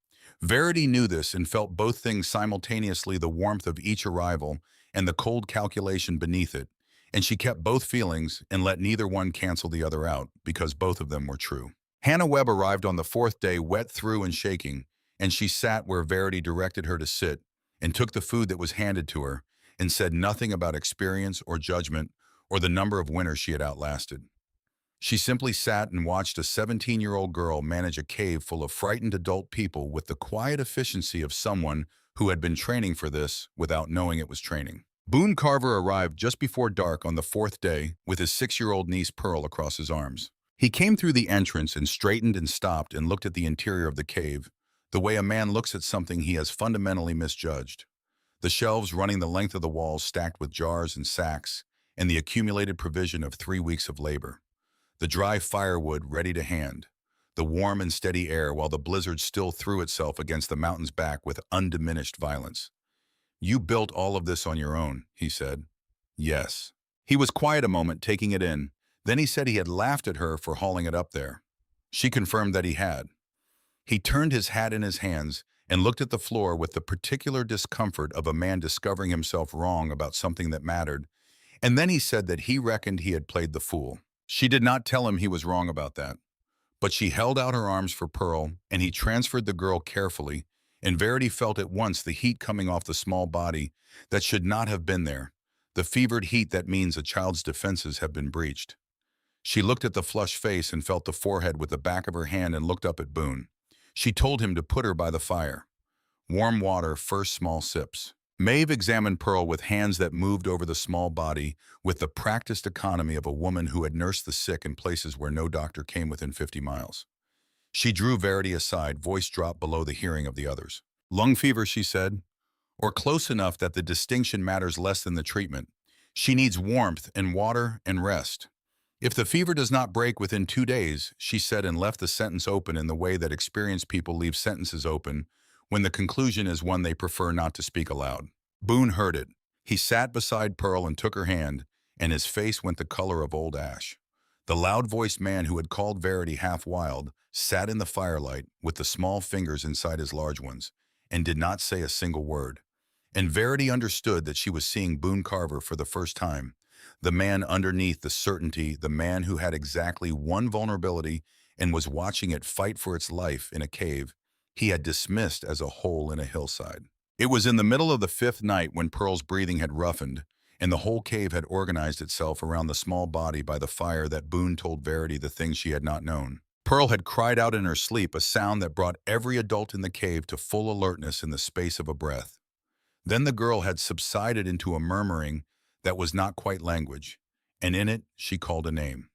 S1: Verity knew this and felt both things simultaneously, the warmth of each arrival and the cold calculation beneath it, and she kept both feelings and let neither one cancel the other out because both of them were true. Hannah Webb arrived on the fourth day, wet through and shaking, and she sat where Verity directed her to sit and took the food that was handed to her and said nothing about experience or judgment or the number of winters she had outlasted. She simply sat and watched a 17-year-old girl manage a cave full of frightened adult people with the quiet efficiency of someone who had been training for this without knowing it was training. Boone Carver arrived just before dark on the fourth day with his 6-year-old niece Pearl across his arms. He came through the entrance and straightened and stopped and looked at the interior of the cave, the way a man looks at something he has fundamentally misjudged. The shelves running the length of the walls stacked with jars and sacks, and the accumulated provision of 3 weeks of labor. The dry firewood ready to hand, the warm and steady air while the blizzard still threw itself against the mountain's back with undiminished violence. "You built all of this on your own," he said. "Yes." He was quiet a moment, taking it in. Then he said he had laughed at her for hauling it up there. She confirmed that he had. He turned his hat in his hands and looked at the floor with the particular discomfort of a man discovering himself wrong about something that mattered, and then he said that he reckoned he had played the fool. She did not tell him he was wrong about that, but she held out her arms for Pearl, and he transferred the girl carefully, and Verity felt at once the heat coming off the small body that should not have been there, the fevered heat that means a child's defenses have been breached. She looked at the flushed face and felt the forehead with the back of her hand and looked up at Boone. She told him to put her by the fire. Warm water, first small sips. Mave examined Pearl with hands that moved over the small body with the practiced economy of a woman who had nursed the sick in places where no doctor came within 50 miles. She drew Verity aside, voice dropped below the hearing of the others. "Lung fever," she said, "or close enough that the distinction matters less than the treatment. She needs warmth and water and rest. If the fever does not break within 2 days," she said, and left the sentence open in the way that experienced people leave sentences open when the conclusion is one they prefer not to speak aloud. Boone heard it. He sat beside Pearl and took her hand, and his face went the color of old ash. The loud-voiced man who had called Verity half wild sat in the firelight with the small fingers inside his large ones and did not say a single word. And Verity understood that she was seeing Boone Carver for the first time, the man underneath the certainty, the man who had exactly one vulnerability and was watching it fight for its life in a cave he had dismissed as a hole in a hillside. It was in the middle of the 5th night when Pearl's breathing had roughened, and the whole cave had organized itself around the small body by the fire that Boone told Verity the things she had not known. Pearl had cried out in her sleep, a sound that brought every adult in the cave to full alertness in the space of a breath. Then the girl had subsided into a murmuring that was not quite language, and in it she called a name.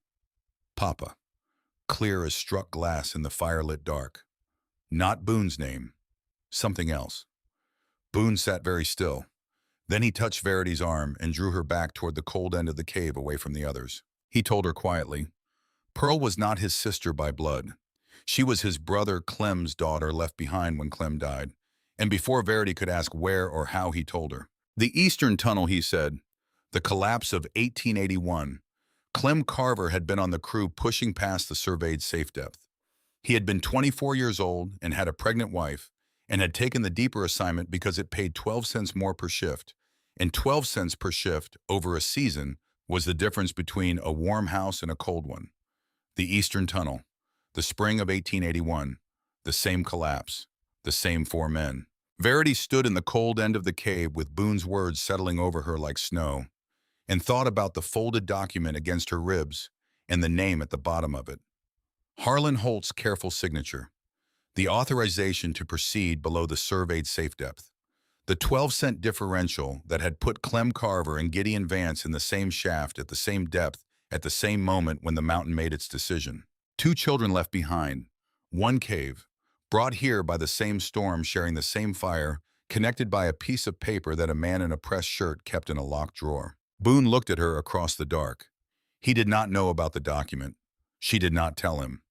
S1: Papa. Clear as struck glass in the firelit dark. Not Boone's name. Something else. Boone sat very still. Then he touched Verity's arm and drew her back toward the cold end of the cave away from the others. He told her quietly, Pearl was not his sister by blood. She was his brother Clem's daughter left behind when Clem died, and before Verity could ask where or how, he told her. The Eastern Tunnel, he said. The collapse of 1881. Clem Carver had been on the crew pushing past the surveyed safe depth. He had been 24 years old and had a pregnant wife, and had taken the deeper assignment because it paid 12 cents more per shift, and 12 cents per shift over a season was the difference between a warm house and a cold one. The Eastern Tunnel, the spring of 1881, the same collapse, the same 4 men. Verity stood in the cold end of the cave with Boone's words settling over her like snow, and thought about the folded document against her ribs and the name at the bottom of it. Harlon Holt's careful signature. The authorization to proceed below the surveyed safe depth. The 12-cent differential that had put Clem Carver and Gideon Vance in the same shaft at the same depth at the same moment when the mountain made its decision. 2 children left behind. 1 cave. Brought here by the same storm, sharing the same fire, connected by a piece of paper that a man in a pressed shirt kept in a locked drawer. Boone looked at her across the dark. He did not know about the document. She did not tell him.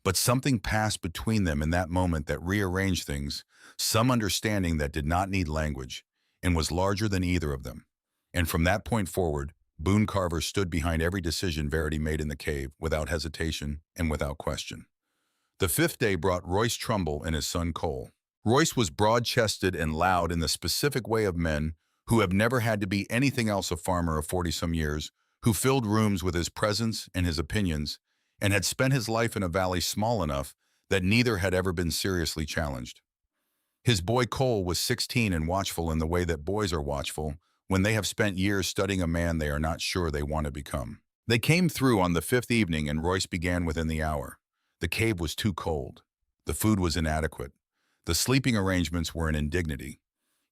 S1: But something passed between them in that moment that rearranged things, some understanding that did not need language, and was larger than either of them. And from that point forward, Boone Carver stood behind every decision Verity made in the cave, without hesitation and without question. The fifth day brought Royce Trumbull and his son Cole. Royce was broad-chested and loud in the specific way of men who have never had to be anything else a farmer of 40-some years, who filled rooms with his presence and his opinions, and had spent his life in a valley small enough that neither had ever been seriously challenged. His boy Cole was 16 and watchful in the way that boys are watchful when they have spent years studying a man they are not sure they want to become. They came through on the fifth evening and Royce began within the hour. The cave was too cold. The food was inadequate. The sleeping arrangements were an indignity.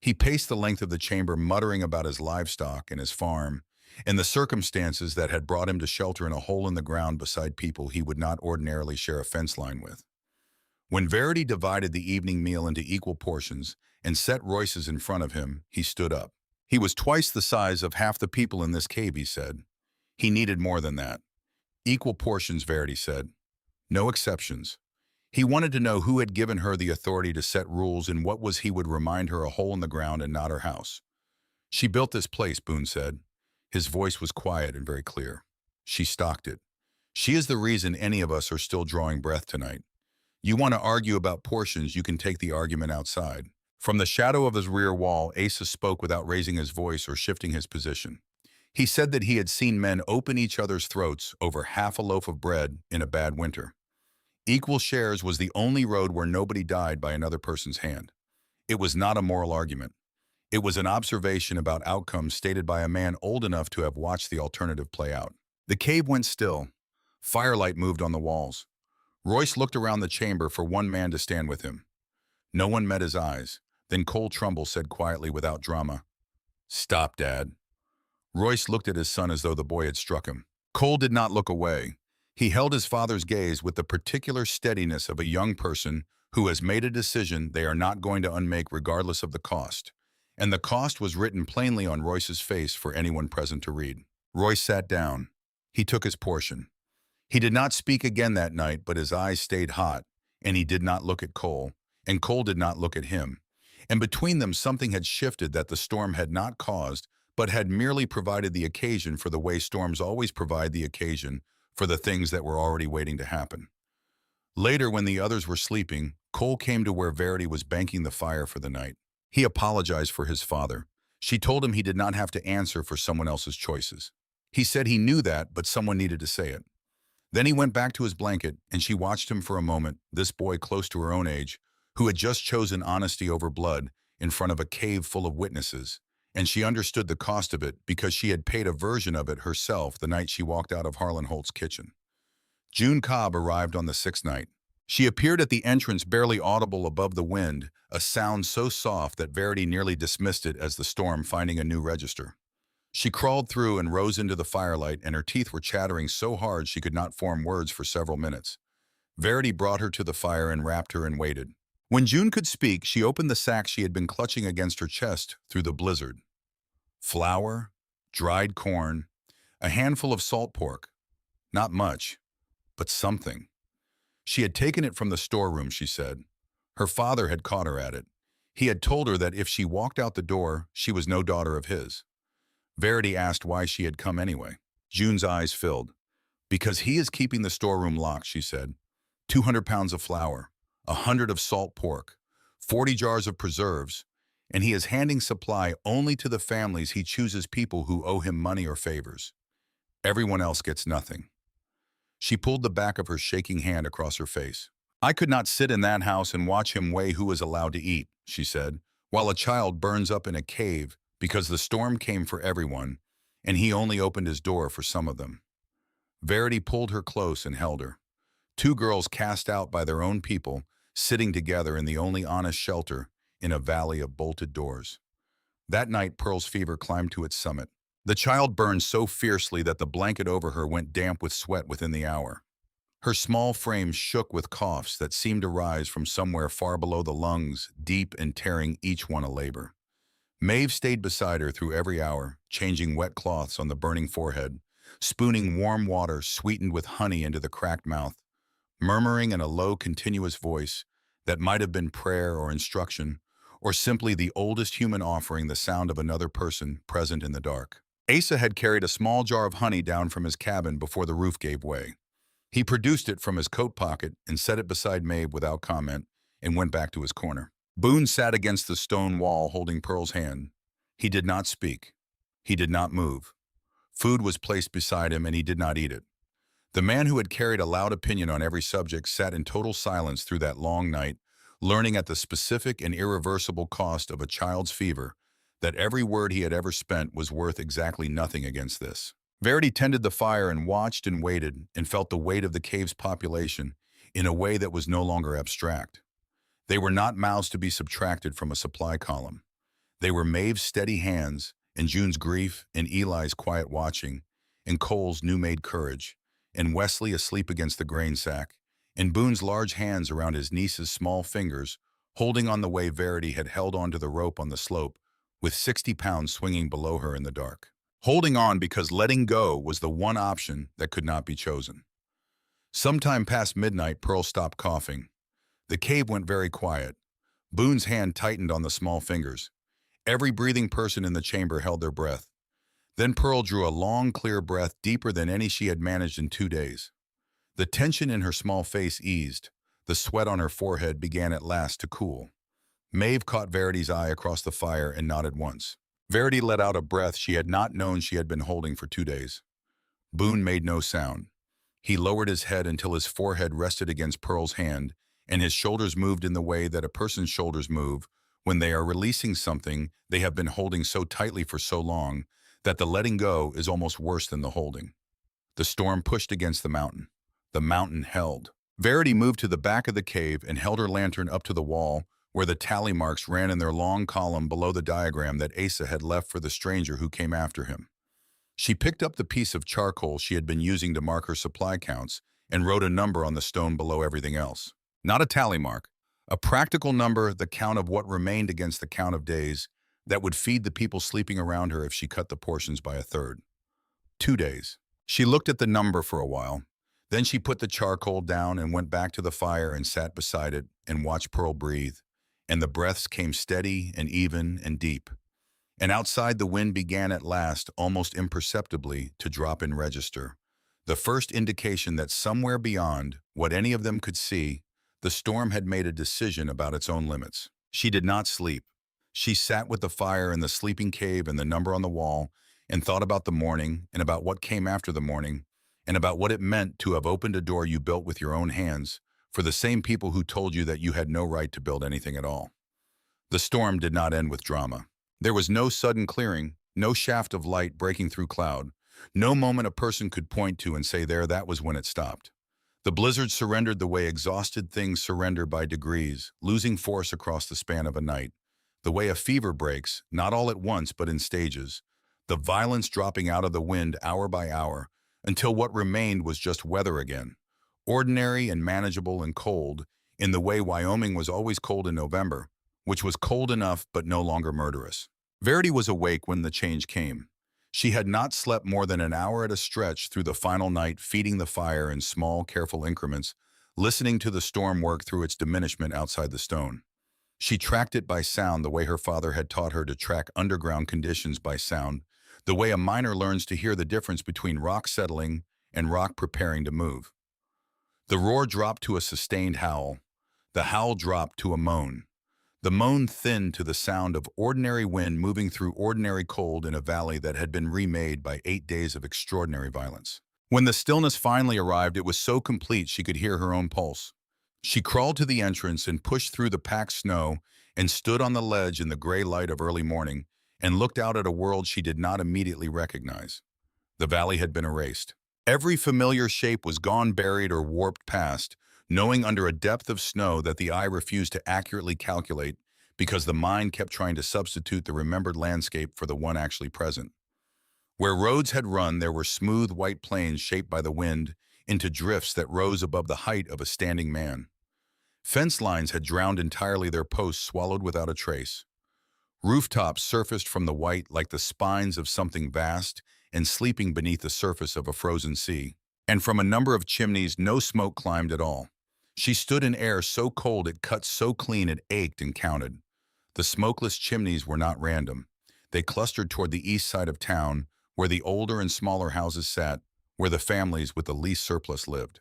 S1: He paced the length of the chamber muttering about his livestock and his farm, and the circumstances that had brought him to shelter in a hole in the ground beside people he would not ordinarily share a fence line with. When Verity divided the evening meal into equal portions and set Royce's in front of him, he stood up. He was twice the size of half the people in this cave, he said. He needed more than that. Equal portions, Verity said. No exceptions. He wanted to know who had given her the authority to set rules and what was he would remind her a hole in the ground and not her house. She built this place, Boone said. His voice was quiet and very clear. She stocked it. She is the reason any of us are still drawing breath tonight. You want to argue about portions, you can take the argument outside. From the shadow of his rear wall, Asa spoke without raising his voice or shifting his position. He said that he had seen men open each other's throats over half a loaf of bread in a bad winter. Equal shares was the only road where nobody died by another person's hand. It was not a moral argument. It was an observation about outcomes stated by a man old enough to have watched the alternative play out. The cave went still. Firelight moved on the walls. Royce looked around the chamber for one man to stand with him. No one met his eyes. Then Cole Trumbull said quietly without drama, "Stop, Dad." Royce looked at his son as though the boy had struck him. Cole did not look away. He held his father's gaze with the particular steadiness of a young person who has made a decision they are not going to unmake regardless of the cost. And the cost was written plainly on Royce's face for anyone present to read. Royce sat down. He took his portion. He did not speak again that night, but his eyes stayed hot, and he did not look at Cole, and Cole did not look at him. And between them something had shifted that the storm had not caused, but had merely provided the occasion for the way storms always provide the occasion for the things that were already waiting to happen. Later, when the others were sleeping, Cole came to where Verity was banking the fire for the night. He apologized for his father. She told him he did not have to answer for someone else's choices. He said he knew that, but someone needed to say it. Then he went back to his blanket, and she watched him for a moment, this boy close to her own age, who had just chosen honesty over blood in front of a cave full of witnesses, and she understood the cost of it because she had paid a version of it herself the night she walked out of Harlon Holt's kitchen. June Cobb arrived on the sixth night. She appeared at the entrance barely audible above the wind, a sound so soft that Verity nearly dismissed it as the storm finding a new register. She crawled through and rose into the firelight, and her teeth were chattering so hard she could not form words for several minutes. Verity brought her to the fire and wrapped her and waited. When June could speak, she opened the sack she had been clutching against her chest through the blizzard. Flour, dried corn, a handful of salt pork. Not much, but something. She had taken it from the storeroom, she said. Her father had caught her at it. He had told her that if she walked out the door, she was no daughter of his. Verity asked why she had come anyway. June's eyes filled. Because he is keeping the storeroom locked, she said. 200 pounds of flour, 100 of salt pork, 40 jars of preserves, and he is handing supply only to the families he chooses people who owe him money or favors. Everyone else gets nothing. She pulled the back of her shaking hand across her face. I could not sit in that house and watch him weigh who is allowed to eat, she said, while a child burns up in a cave because the storm came for everyone, and he only opened his door for some of them. Verity pulled her close and held her. Two girls cast out by their own people, sitting together in the only honest shelter in a valley of bolted doors. That night, Pearl's fever climbed to its summit. The child burned so fiercely that the blanket over her went damp with sweat within the hour. Her small frame shook with coughs that seemed to rise from somewhere far below the lungs, deep and tearing each one a labor. Mave stayed beside her through every hour, changing wet cloths on the burning forehead, spooning warm water sweetened with honey into the cracked mouth, murmuring in a low, continuous voice that might have been prayer or instruction, or simply the oldest human offering the sound of another person present in the dark. Asa had carried a small jar of honey down from his cabin before the roof gave way. He produced it from his coat pocket and set it beside Mave without comment and went back to his corner. Boone sat against the stone wall holding Pearl's hand. He did not speak. He did not move. Food was placed beside him and he did not eat it. The man who had carried a loud opinion on every subject sat in total silence through that long night, learning at the specific and irreversible cost of a child's fever that every word he had ever spent was worth exactly nothing against this. Varity tended the fire and watched and waited and felt the weight of the cave's population in a way that was no longer abstract. They were not mouths to be subtracted from a supply column. They were Mave's steady hands, and June's grief, and Eli's quiet watching, and Cole's new-made courage, and Wesley asleep against the grain sack, and Boone's large hands around his niece's small fingers, holding on the way Varity had held onto the rope on the slope, with 60 pounds swinging below her in the dark. Holding on because letting go was the one option that could not be chosen. Sometime past midnight, Pearl stopped coughing. The cave went very quiet. Boone's hand tightened on the small fingers. Every breathing person in the chamber held their breath. Then Pearl drew a long, clear breath deeper than any she had managed in 2 days. The tension in her small face eased. The sweat on her forehead began at last to cool. Mave caught Verity's eye across the fire and nodded once. Varity let out a breath she had not known she had been holding for 2 days. Boone made no sound. He lowered his head until his forehead rested against Pearl's hand, and his shoulders moved in the way that a person's shoulders move when they are releasing something they have been holding so tightly for so long that the letting go is almost worse than the holding. The storm pushed against the mountain. The mountain held. Varity moved to the back of the cave and held her lantern up to the wall where the tally marks ran in their long column below the diagram that Asa had left for the stranger who came after him. She picked up the piece of charcoal she had been using to mark her supply counts and wrote a number on the stone below everything else. Not a tally mark, a practical number, the count of what remained against the count of days that would feed the people sleeping around her if she cut the portions by a third. 2 days. She looked at the number for a while. Then she put the charcoal down and went back to the fire and sat beside it and watched Pearl breathe, and the breaths came steady and even and deep. And outside the wind began at last, almost imperceptibly, to drop in register. The first indication that somewhere beyond what any of them could see, the storm had made a decision about its own limits. She did not sleep. She sat with the fire in the sleeping cave and the number on the wall and thought about the morning and about what came after the morning and about what it meant to have opened a door you built with your own hands for the same people who told you that you had no right to build anything at all. The storm did not end with drama. There was no sudden clearing, no shaft of light breaking through cloud, no moment a person could point to and say that was when it stopped. The blizzard surrendered the way exhausted things surrender by degrees, losing force across the span of a night. The way a fever breaks, not all at once but in stages, the violence dropping out of the wind hour by hour, until what remained was just weather again, ordinary and manageable and cold, in the way Wyoming was always cold in November, which was cold enough but no longer murderous. Varity was awake when the change came. She had not slept more than an hour at a stretch through the final night, feeding the fire in small, careful increments, listening to the storm work through its diminishment outside the stone. She tracked it by sound the way her father had taught her to track underground conditions by sound, the way a miner learns to hear the difference between rock settling and rock preparing to move. The roar dropped to a sustained howl. The howl dropped to a moan. The moan thinned to the sound of ordinary wind moving through ordinary cold in a valley that had been remade by 8 days of extraordinary violence. When the stillness finally arrived, it was so complete she could hear her own pulse. She crawled to the entrance and pushed through the packed snow and stood on the ledge in the gray light of early morning and looked out at a world she did not immediately recognize. The valley had been erased. Every familiar shape was gone, buried, or warped past, knowing under a depth of snow that the eye refused to accurately calculate because the mind kept trying to substitute the remembered landscape for the one actually present. Where roads had run, there were smooth white plains shaped by the wind into drifts that rose above the height of a standing man. Fence lines had drowned entirely, their posts swallowed without a trace. Rooftops surfaced from the white like the spines of something vast and sleeping beneath the surface of a frozen sea. And from a number of chimneys, no smoke climbed at all. She stood in air so cold it cut so clean it ached and counted. The smokeless chimneys were not random. They clustered toward the east side of town, where the older and smaller houses sat, where the families with the least surplus lived.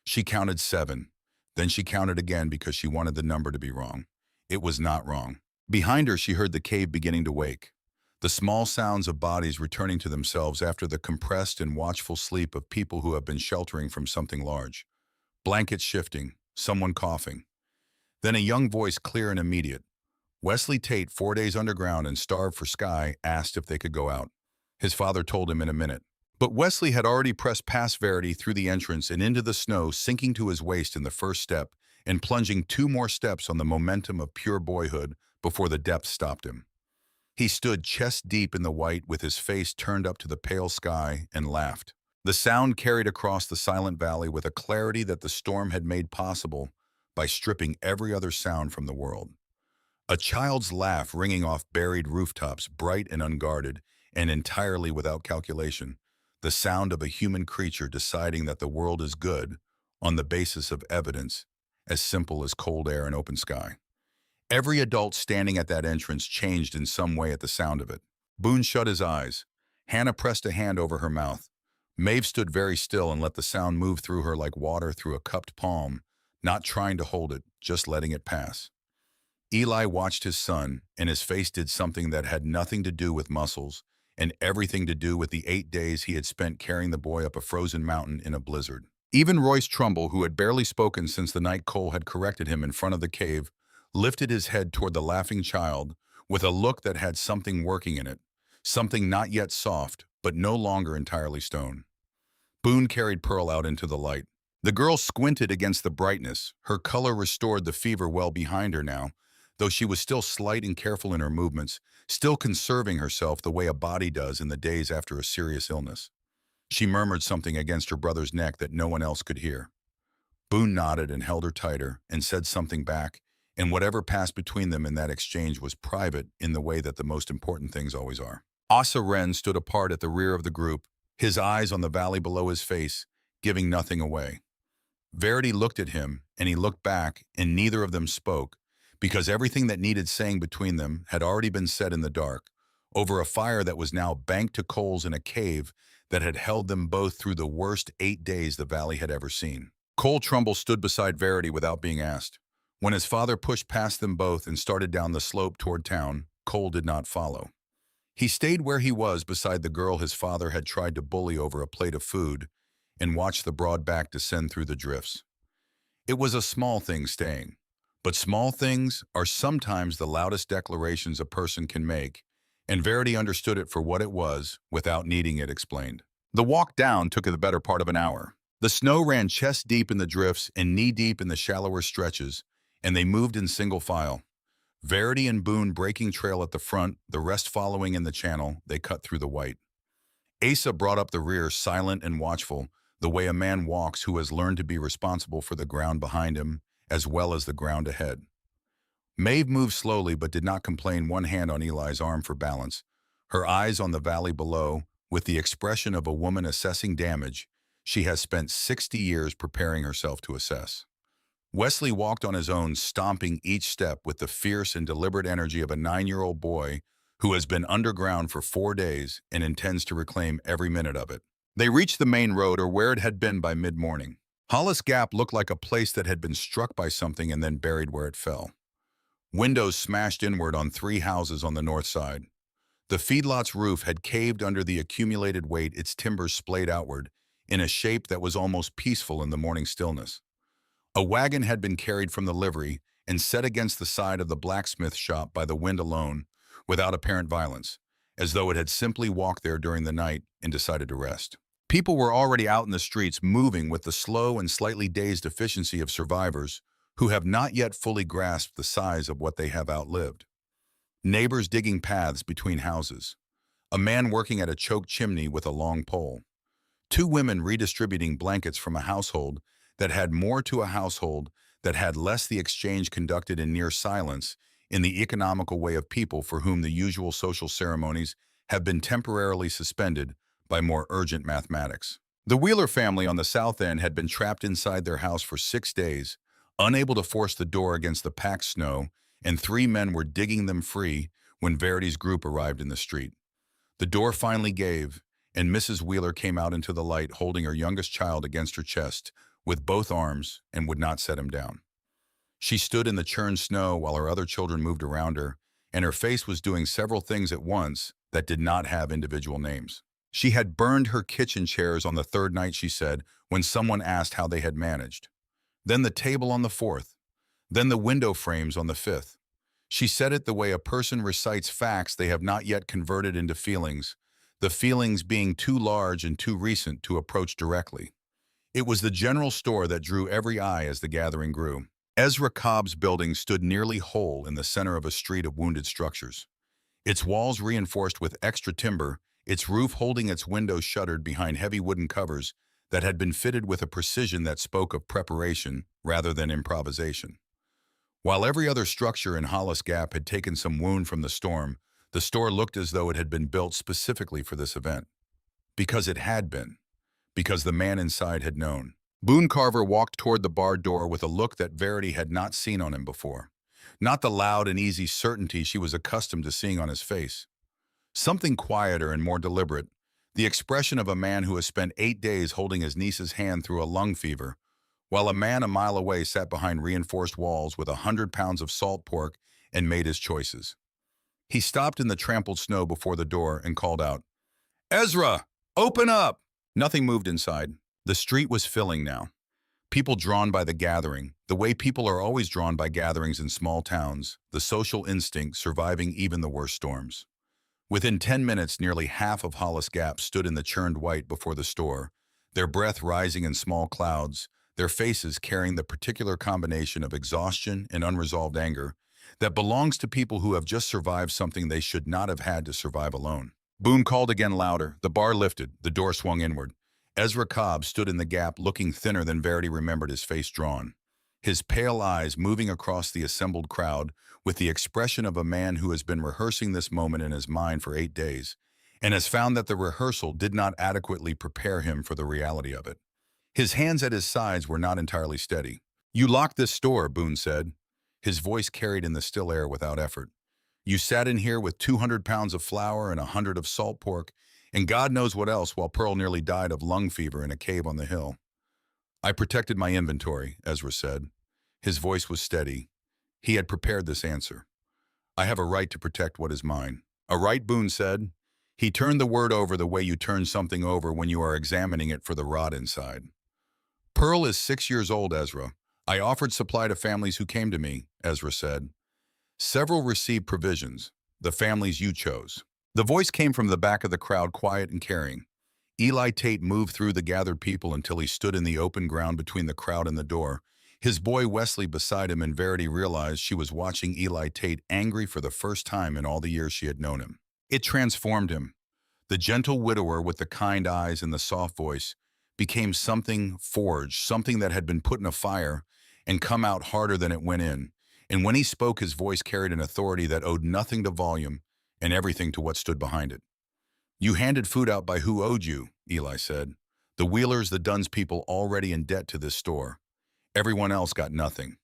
S1: She counted 7. Then she counted again because she wanted the number to be wrong. It was not wrong. Behind her, she heard the cave beginning to wake. The small sounds of bodies returning to themselves after the compressed and watchful sleep of people who have been sheltering from something large. Blankets shifting, someone coughing. Then a young voice, clear and immediate. Wesley Tate, 4 days underground and starved for sky, asked if they could go out. His father told him in a minute. But Wesley had already pressed past Varity through the entrance and into the snow, sinking to his waist in the first step and plunging 2 more steps on the momentum of pure boyhood before the depth stopped him. He stood chest deep in the white with his face turned up to the pale sky and laughed. The sound carried across the silent valley with a clarity that the storm had made possible by stripping every other sound from the world. A child's laugh ringing off buried rooftops, bright and unguarded, and entirely without calculation. The sound of a human creature deciding that the world is good on the basis of evidence as simple as cold air and open sky. Every adult standing at that entrance changed in some way at the sound of it. Boone shut his eyes. Hannah pressed a hand over her mouth. Mave stood very still and let the sound move through her like water through a cupped palm, not trying to hold it, just letting it pass. Eli watched his son, and his face did something that had nothing to do with muscles and everything to do with the 8 days he had spent carrying the boy up a frozen mountain in a blizzard. Even Royce Trumbull, who had barely spoken since the night Cole had corrected him in front of the cave, lifted his head toward the laughing child with a look that had something working in it, something not yet soft, but no longer entirely stone. Boone carried Pearl out into the light. The girl squinted against the brightness. Her color restored, the fever well behind her now, though she was still slight and careful in her movements, still conserving herself the way a body does in the days after a serious illness. She murmured something against her brother's neck that no one else could hear. Boone nodded and held her tighter and said something back, and whatever passed between them in that exchange was private in the way that the most important things always are. Asa Wren stood apart at the rear of the group, his eyes on the valley below his face, giving nothing away. Varity looked at him, and he looked back, and neither of them spoke, because everything that needed saying between them had already been said in the dark, over a fire that was now banked to coals in a cave that had held them both through the worst 8 days the valley had ever seen. Cole Trumbull stood beside Varity without being asked. When his father pushed past them both and started down the slope toward town, Cole did not follow. He stayed where he was beside the girl his father had tried to bully over a plate of food and watched the broad back descend through the drifts. It was a small thing staying, but small things are sometimes the loudest declarations a person can make, and Varity understood it for what it was without needing it explained. The walk down took the better part of an hour. The snow ran chest deep in the drifts and knee deep in the shallower stretches, and they moved in single file. Varity and Boone breaking trail at the front, the rest following in the channel. They cut through the white. Asa brought up the rear, silent and watchful, the way a man walks who has learned to be responsible for the ground behind him as well as the ground ahead. Mave moved slowly but did not complain, one hand on Eli's arm for balance, her eyes on the valley below, with the expression of a woman assessing damage she has spent 60 years preparing herself to assess. Wesley walked on his own, stomping each step with the fierce and deliberate energy of a 9-year-old boy who has been underground for 4 days and intends to reclaim every minute of it. They reached the main road, or where it had been by mid-morning. Hollis Gap looked like a place that had been struck by something and then buried where it fell. Windows smashed inward on 3 houses on the north side. The feedlot's roof had caved under the accumulated weight, its timbers splayed outward in a shape that was almost peaceful in the morning stillness. A wagon had been carried from the livery and set against the side of the blacksmith shop by the wind alone, without apparent violence, as though it had simply walked there during the night and decided to rest. People were already out in the streets, moving with the slow and slightly dazed efficiency of survivors who have not yet fully grasped the size of what they have outlived. Neighbors digging paths between houses. A man working at a choked chimney with a long pole. 2 women redistributing blankets from a household that had more to a household that had less, the exchange conducted in near silence, in the economical way of people for whom the usual social ceremonies have been temporarily suspended by more urgent mathematics. The Wheeler family on the south end had been trapped inside their house for 6 days, unable to force the door against the packed snow, and 3 men were digging them free when Verity's group arrived in the street. The door finally gave, and Mrs. Wheeler came out into the light holding her youngest child against her chest with both arms and would not set him down. She stood in the churned snow while her other children moved around her, and her face was doing several things at once that did not have individual names. She had burned her kitchen chairs on the third night, she said, when someone asked how they had managed. Then the table on the fourth. Then the window frames on the fifth. She said it the way a person recites facts they have not yet converted into feelings, the feelings being too large and too recent to approach directly. It was the general store that drew every eye as the gathering grew. Ezra Cobb's building stood nearly whole in the center of a street of wounded structures. Its walls reinforced with extra timber, its roof holding its windows shuttered behind heavy wooden covers that had been fitted with a precision that spoke of preparation rather than improvisation. While every other structure in Hollis Gap had taken some wound from the storm, the store looked as though it had been built specifically for this event. Because it had been. Because the man inside had known. Boone Carver walked toward the barred door with a look that Verity had not seen on him before. Not the loud and easy certainty she was accustomed to seeing on his face. Something quieter and more deliberate, the expression of a man who has spent 8 days holding his niece's hand through a lung fever, while a man a mile away sat behind reinforced walls with 100 pounds of salt pork and made his choices. He stopped in the trampled snow before the door and called out, "Ezra, open up!" Nothing moved inside. The street was filling now. People drawn by the gathering, the way people are always drawn by gatherings in small towns, the social instinct surviving even the worst storms. Within 10 minutes, nearly half of Hollis Gap stood in the churned white before the store, their breath rising in small clouds, their faces carrying the particular combination of exhaustion and unresolved anger that belongs to people who have just survived something they should not have had to survive alone. Boone called again louder. The bar lifted. The door swung inward. Ezra Cobb stood in the gap, looking thinner than Verity remembered, his face drawn, his pale eyes moving across the assembled crowd with the expression of a man who has been rehearsing this moment in his mind for 8 days and has found that the rehearsal did not adequately prepare him for the reality of it. His hands at his sides were not entirely steady. "You locked this store," Boone said. His voice carried in the still air without effort. "You sat in here with 200 pounds of flour and 100 of salt pork, and God knows what else, while Pearl nearly died of lung fever in a cave on the hill." "I protected my inventory," Ezra said. His voice was steady. He had prepared this answer. "I have a right to protect what is mine." "A right," Boone said. He turned the word over the way you turn something over when you are examining it for the rot inside. "Pearl is 6 years old, Ezra. I offered supply to families who came to me," Ezra said. "Several received provisions, the families you chose." The voice came from the back of the crowd, quiet and caring. Eli Tate moved through the gathered people until he stood in the open ground between the crowd and the door, his boy Wesley beside him, and Verity realized she was watching Eli Tate angry for the first time in all the years she had known him. It transformed him. The gentle widower with the kind eyes and the soft voice became something forged, something that had been put in a fire and come out harder than it went in. And when he spoke, his voice carried an authority that owed nothing to volume and everything to what stood behind it. "You handed food out by who owed you," Eli said. "The Wheelers, the Dunn's people, already in debt to this store. Everyone else got nothing.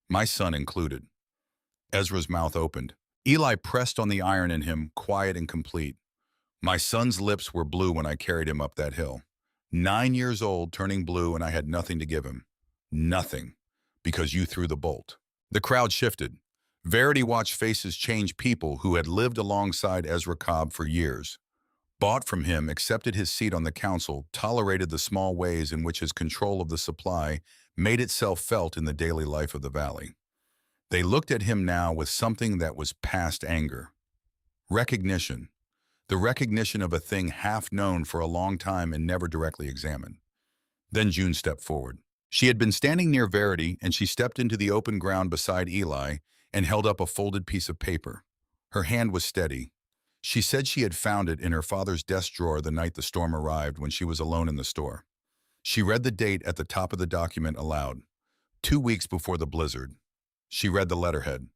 S1: My son included." Ezra's mouth opened. Eli pressed on the iron in him, quiet and complete. "My son's lips were blue when I carried him up that hill. 9 years old, turning blue, and I had nothing to give him. Nothing. Because you threw the bolt." The crowd shifted. Verity watched faces change, people who had lived alongside Ezra Cobb for years, bought from him, accepted his seat on the council, tolerated the small ways in which his control of the supply made itself felt in the daily life of the valley. They looked at him now with something that was past anger. Recognition. The recognition of a thing half known for a long time and never directly examined. Then June stepped forward. She had been standing near Verity, and she stepped into the open ground beside Eli and held up a folded piece of paper. Her hand was steady. She said she had found it in her father's desk drawer the night the storm arrived, when she was alone in the store. She read the date at the top of the document aloud. 2 weeks before the blizzard. She read the letterhead.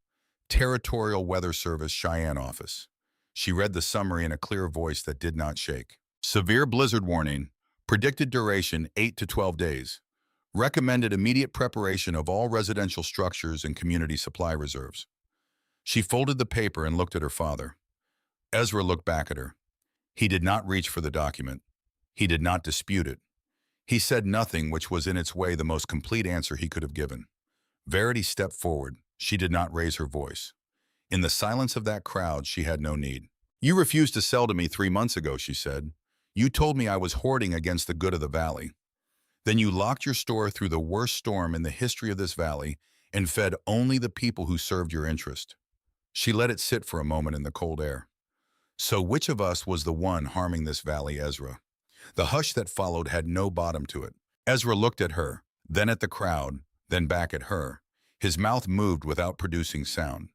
S1: Territorial Weather Service, Cheyenne Office. She read the summary in a clear voice that did not shake. Severe blizzard warning. Predicted duration 8 to 12 days. Recommended immediate preparation of all residential structures and community supply reserves. She folded the paper and looked at her father. Ezra looked back at her. He did not reach for the document. He did not dispute it. He said nothing, which was in its way the most complete answer he could have given. Varity stepped forward. She did not raise her voice. In the silence of that crowd, she had no need. "You refused to sell to me 3 months ago," she said. "You told me I was hoarding against the good of the valley. Then you locked your store through the worst storm in the history of this valley and fed only the people who served your interest." She let it sit for a moment in the cold air. "So which of us was the one harming this valley, Ezra?" The hush that followed had no bottom to it. Ezra looked at her, then at the crowd, then back at her. His mouth moved without producing sound.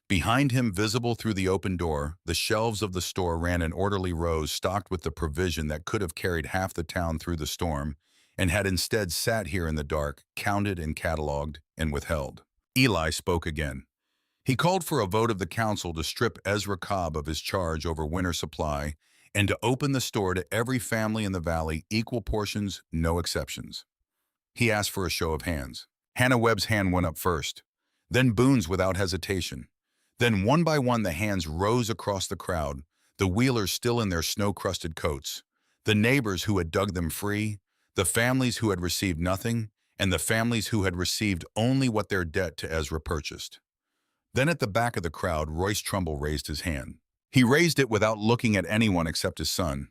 S1: Behind him, visible through the open door, the shelves of the store ran in orderly rows stocked with the provision that could have carried half the town through the storm, and had instead sat here in the dark, counted and cataloged and withheld. Eli spoke again. He called for a vote of the council to strip Ezra Cobb of his charge over winter supply and to open the store to every family in the valley, equal portions, no exceptions. He asked for a show of hands. Hannah Webb's hand went up first, then Boone's without hesitation. Then one by one the hands rose across the crowd, the Wheelers still in their snow-crusted coats, the neighbors who had dug them free, the families who had received nothing, and the families who had received only what their debt to Ezra purchased. Then at the back of the crowd, Royce Trumbull raised his hand. He raised it without looking at anyone except his son,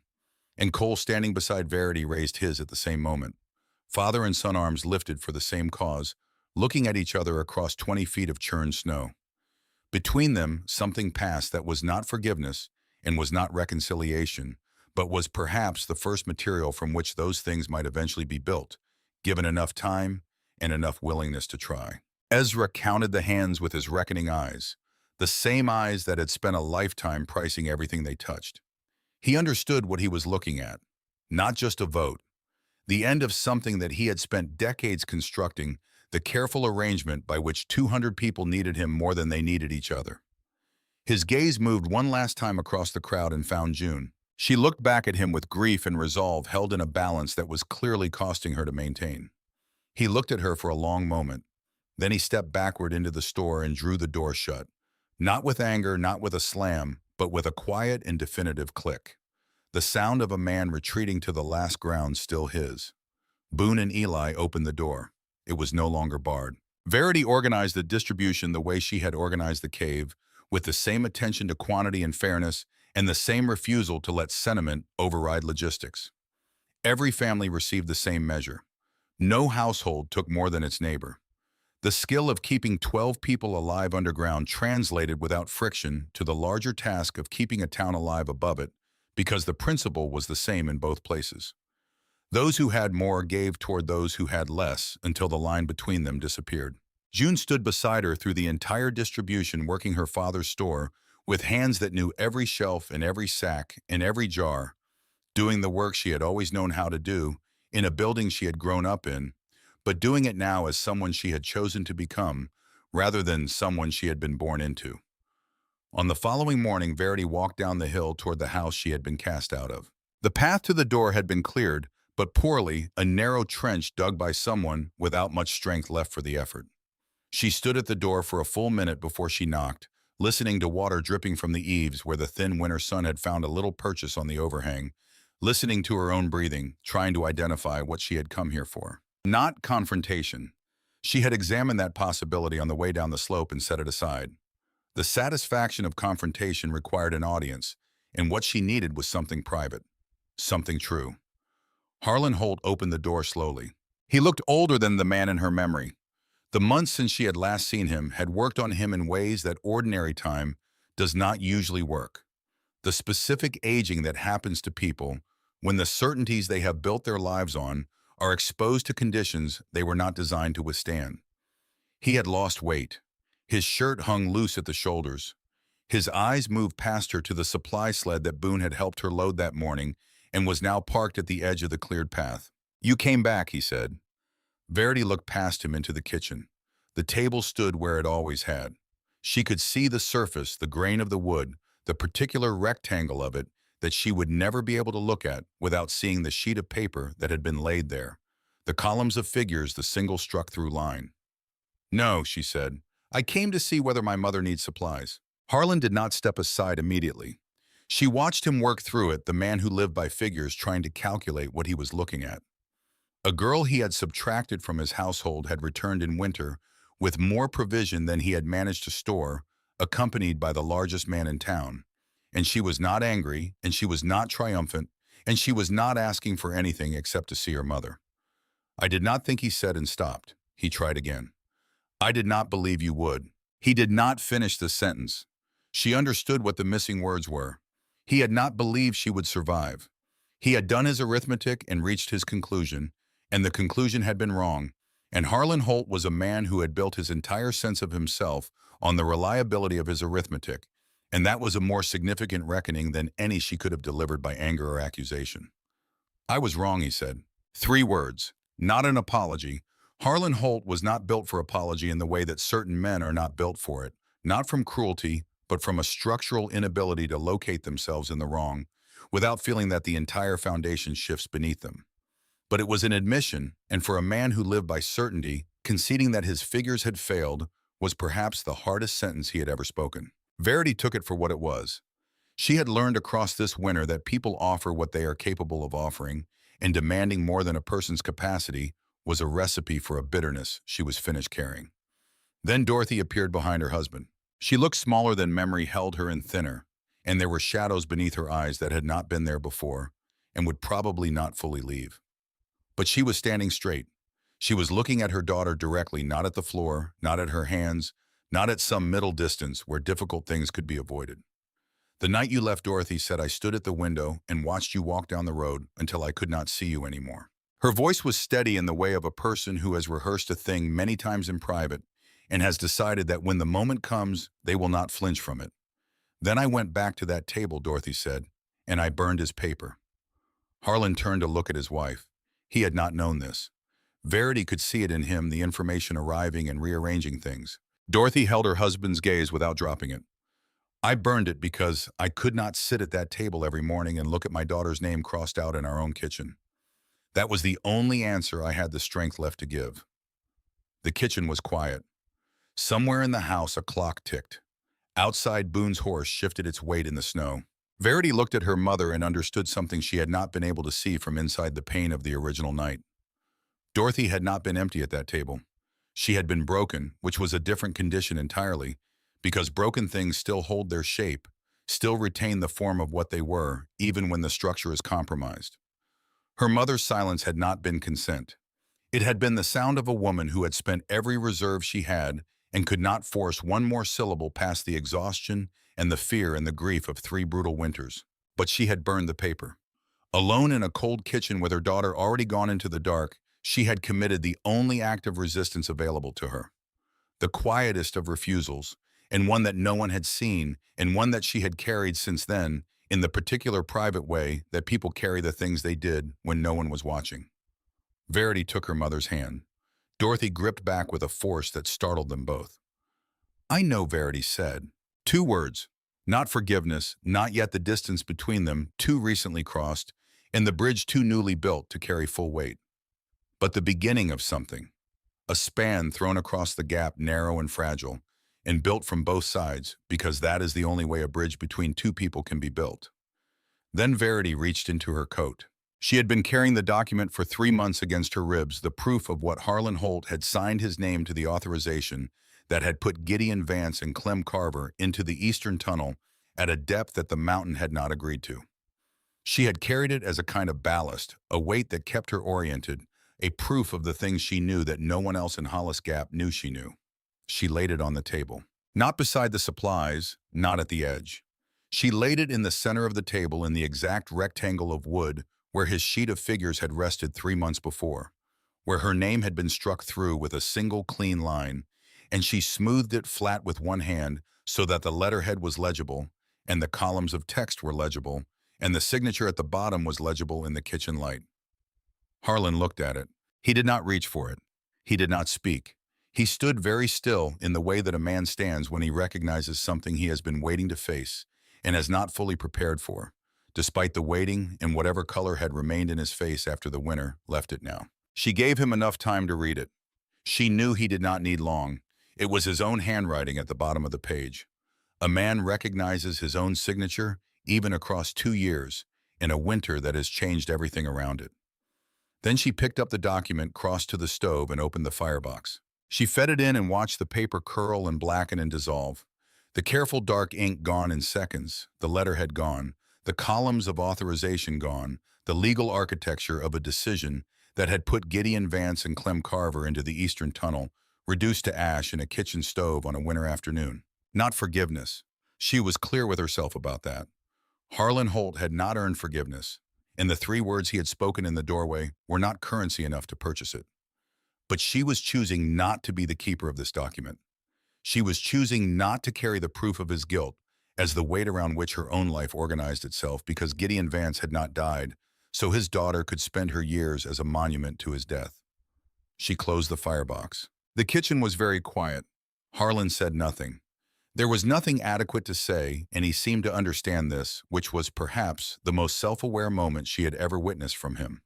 S1: and Cole, standing beside Varity, raised his at the same moment. Father and son arms lifted for the same cause, looking at each other across 20 feet of churned snow. Between them, something passed that was not forgiveness and was not reconciliation, but was perhaps the first material from which those things might eventually be built, given enough time and enough willingness to try. Ezra counted the hands with his reckoning eyes, the same eyes that had spent a lifetime pricing everything they touched. He understood what he was looking at, not just a vote, the end of something that he had spent decades constructing, the careful arrangement by which 200 people needed him more than they needed each other. His gaze moved one last time across the crowd and found June. She looked back at him with grief and resolve held in a balance that was clearly costing her to maintain. He looked at her for a long moment. Then he stepped backward into the store and drew the door shut. Not with anger, not with a slam, but with a quiet and definitive click. The sound of a man retreating to the last ground still his. Boone and Eli opened the door. It was no longer barred. Varity organized the distribution the way she had organized the cave, with the same attention to quantity and fairness, and the same refusal to let sentiment override logistics. Every family received the same measure. No household took more than its neighbor. The skill of keeping 12 people alive underground translated without friction to the larger task of keeping a town alive above it, because the principle was the same in both places. Those who had more gave toward those who had less until the line between them disappeared. June stood beside her through the entire distribution, working her father's store with hands that knew every shelf and every sack and every jar, doing the work she had always known how to do in a building she had grown up in, but doing it now as someone she had chosen to become rather than someone she had been born into. On the following morning, Varity walked down the hill toward the house she had been cast out of. The path to the door had been cleared, but poorly, a narrow trench dug by someone without much strength left for the effort. She stood at the door for a full minute before she knocked, listening to water dripping from the eaves where the thin winter sun had found a little purchase on the overhang, listening to her own breathing, trying to identify what she had come here for. Not confrontation. She had examined that possibility on the way down the slope and set it aside. The satisfaction of confrontation required an audience, and what she needed was something private, something true. Harlon Holt opened the door slowly. He looked older than the man in her memory. The months since she had last seen him had worked on him in ways that ordinary time does not usually work. The specific aging that happens to people when the certainties they have built their lives on are exposed to conditions they were not designed to withstand. He had lost weight. His shirt hung loose at the shoulders. His eyes moved past her to the supply sled that Boone had helped her load that morning and was now parked at the edge of the cleared path. "You came back," he said. Varity looked past him into the kitchen. The table stood where it always had. She could see the surface, the grain of the wood, the particular rectangle of it that she would never be able to look at without seeing the sheet of paper that had been laid there, the columns of figures, the single struck-through line. "No," she said. "I came to see whether my mother needs supplies." Harlon did not step aside immediately. She watched him work through it, the man who lived by figures trying to calculate what he was looking at. A girl he had subtracted from his household had returned in winter with more provision than he had managed to store, accompanied by the largest man in town. And she was not angry, and she was not triumphant, and she was not asking for anything except to see her mother. "I did not think," he said, and stopped. He tried again. "I did not believe you would." He did not finish the sentence. She understood what the missing words were. He had not believed she would survive. He had done his arithmetic and reached his conclusion, and the conclusion had been wrong. And Harlon Holt was a man who had built his entire sense of himself on the reliability of his arithmetic, and that was a more significant reckoning than any she could have delivered by anger or accusation. "I was wrong," he said. 3 words, not an apology. Harlon Holt was not built for apology in the way that certain men are not built for it, not from cruelty, but from a structural inability to locate themselves in the wrong, without feeling that the entire foundation shifts beneath them. But it was an admission, and for a man who lived by certainty, conceding that his figures had failed was perhaps the hardest sentence he had ever spoken. Varity took it for what it was. She had learned across this winter that people offer what they are capable of offering, and demanding more than a person's capacity was a recipe for a bitterness she was finished carrying. Then Dorothy appeared behind her husband. She looked smaller than memory held her and thinner, and there were shadows beneath her eyes that had not been there before and would probably not fully leave. But she was standing straight. She was looking at her daughter directly, not at the floor, not at her hands, not at some middle distance where difficult things could be avoided. "The night you left," Dorothy said, "I stood at the window and watched you walk down the road until I could not see you anymore." Her voice was steady in the way of a person who has rehearsed a thing many times in private and has decided that when the moment comes, they will not flinch from it. "Then I went back to that table," Dorothy said, "and I burned his paper." Harlon turned to look at his wife. He had not known this. Varity could see it in him, the information arriving and rearranging things. Dorothy held her husband's gaze without dropping it. "I burned it because I could not sit at that table every morning and look at my daughter's name crossed out in our own kitchen. That was the only answer I had the strength left to give." The kitchen was quiet. Somewhere in the house, a clock ticked. Outside, Boone's horse shifted its weight in the snow. Varity looked at her mother and understood something she had not been able to see from inside the pain of the original night. Dorothy had not been empty at that table. She had been broken, which was a different condition entirely, because broken things still hold their shape, still retain the form of what they were, even when the structure is compromised. Her mother's silence had not been consent. It had been the sound of a woman who had spent every reserve she had and could not force one more syllable past the exhaustion and the fear and the grief of 3 brutal winters. But she had burned the paper. Alone in a cold kitchen with her daughter already gone into the dark, she had committed the only act of resistance available to her. The quietest of refusals, and one that no one had seen, and one that she had carried since then, in the particular private way that people carry the things they did when no one was watching. Varity took her mother's hand. Dorothy gripped back with a force that startled them both. "I know," Varity said. 2 words. Not forgiveness, not yet the distance between them, too recently crossed, and the bridge too newly built to carry full weight. But the beginning of something. A span thrown across the gap, narrow and fragile, and built from both sides, because that is the only way a bridge between 2 people can be built. Then Varity reached into her coat. She had been carrying the document for 3 months against her ribs, the proof of what Harlon Holt had signed his name to the authorization that had put Gideon Vance and Clem Carver into the eastern tunnel at a depth that the mountain had not agreed to. She had carried it as a kind of ballast, a weight that kept her oriented, a proof of the things she knew that no one else in Hollis Gap knew she knew. She laid it on the table. Not beside the supplies, not at the edge. She laid it in the center of the table in the exact rectangle of wood where his sheet of figures had rested 3 months before, where her name had been struck through with a single clean line, and she smoothed it flat with one hand so that the letterhead was legible, and the columns of text were legible, and the signature at the bottom was legible in the kitchen light. Harlon looked at it. He did not reach for it. He did not speak. He stood very still in the way that a man stands when he recognizes something he has been waiting to face and has not fully prepared for. despite the waiting and whatever color had remained in his face after the winter left it now. She gave him enough time to read it. She knew he did not need long. It was his own handwriting at the bottom of the page. A man recognizes his own signature even across 2 years, in a winter that has changed everything around it. Then she picked up the document, crossed to the stove, and opened the firebox. She fed it in and watched the paper curl and blacken and dissolve. The careful dark ink gone in seconds, the letterhead gone, the columns of authorization gone, the legal architecture of a decision that had put Gideon Vance and Clem Carver into the Eastern Tunnel, reduced to ash in a kitchen stove on a winter afternoon. Not forgiveness. She was clear with herself about that. Harlon Holt had not earned forgiveness, and the 3 words he had spoken in the doorway were not currency enough to purchase it. But she was choosing not to be the keeper of this document. She was choosing not to carry the proof of his guilt as the weight around which her own life organized itself, because Gideon Vance had not died, so his daughter could spend her years as a monument to his death. She closed the firebox. The kitchen was very quiet. Harlon said nothing. There was nothing adequate to say, and he seemed to understand this, which was perhaps the most self-aware moment she had ever witnessed from him.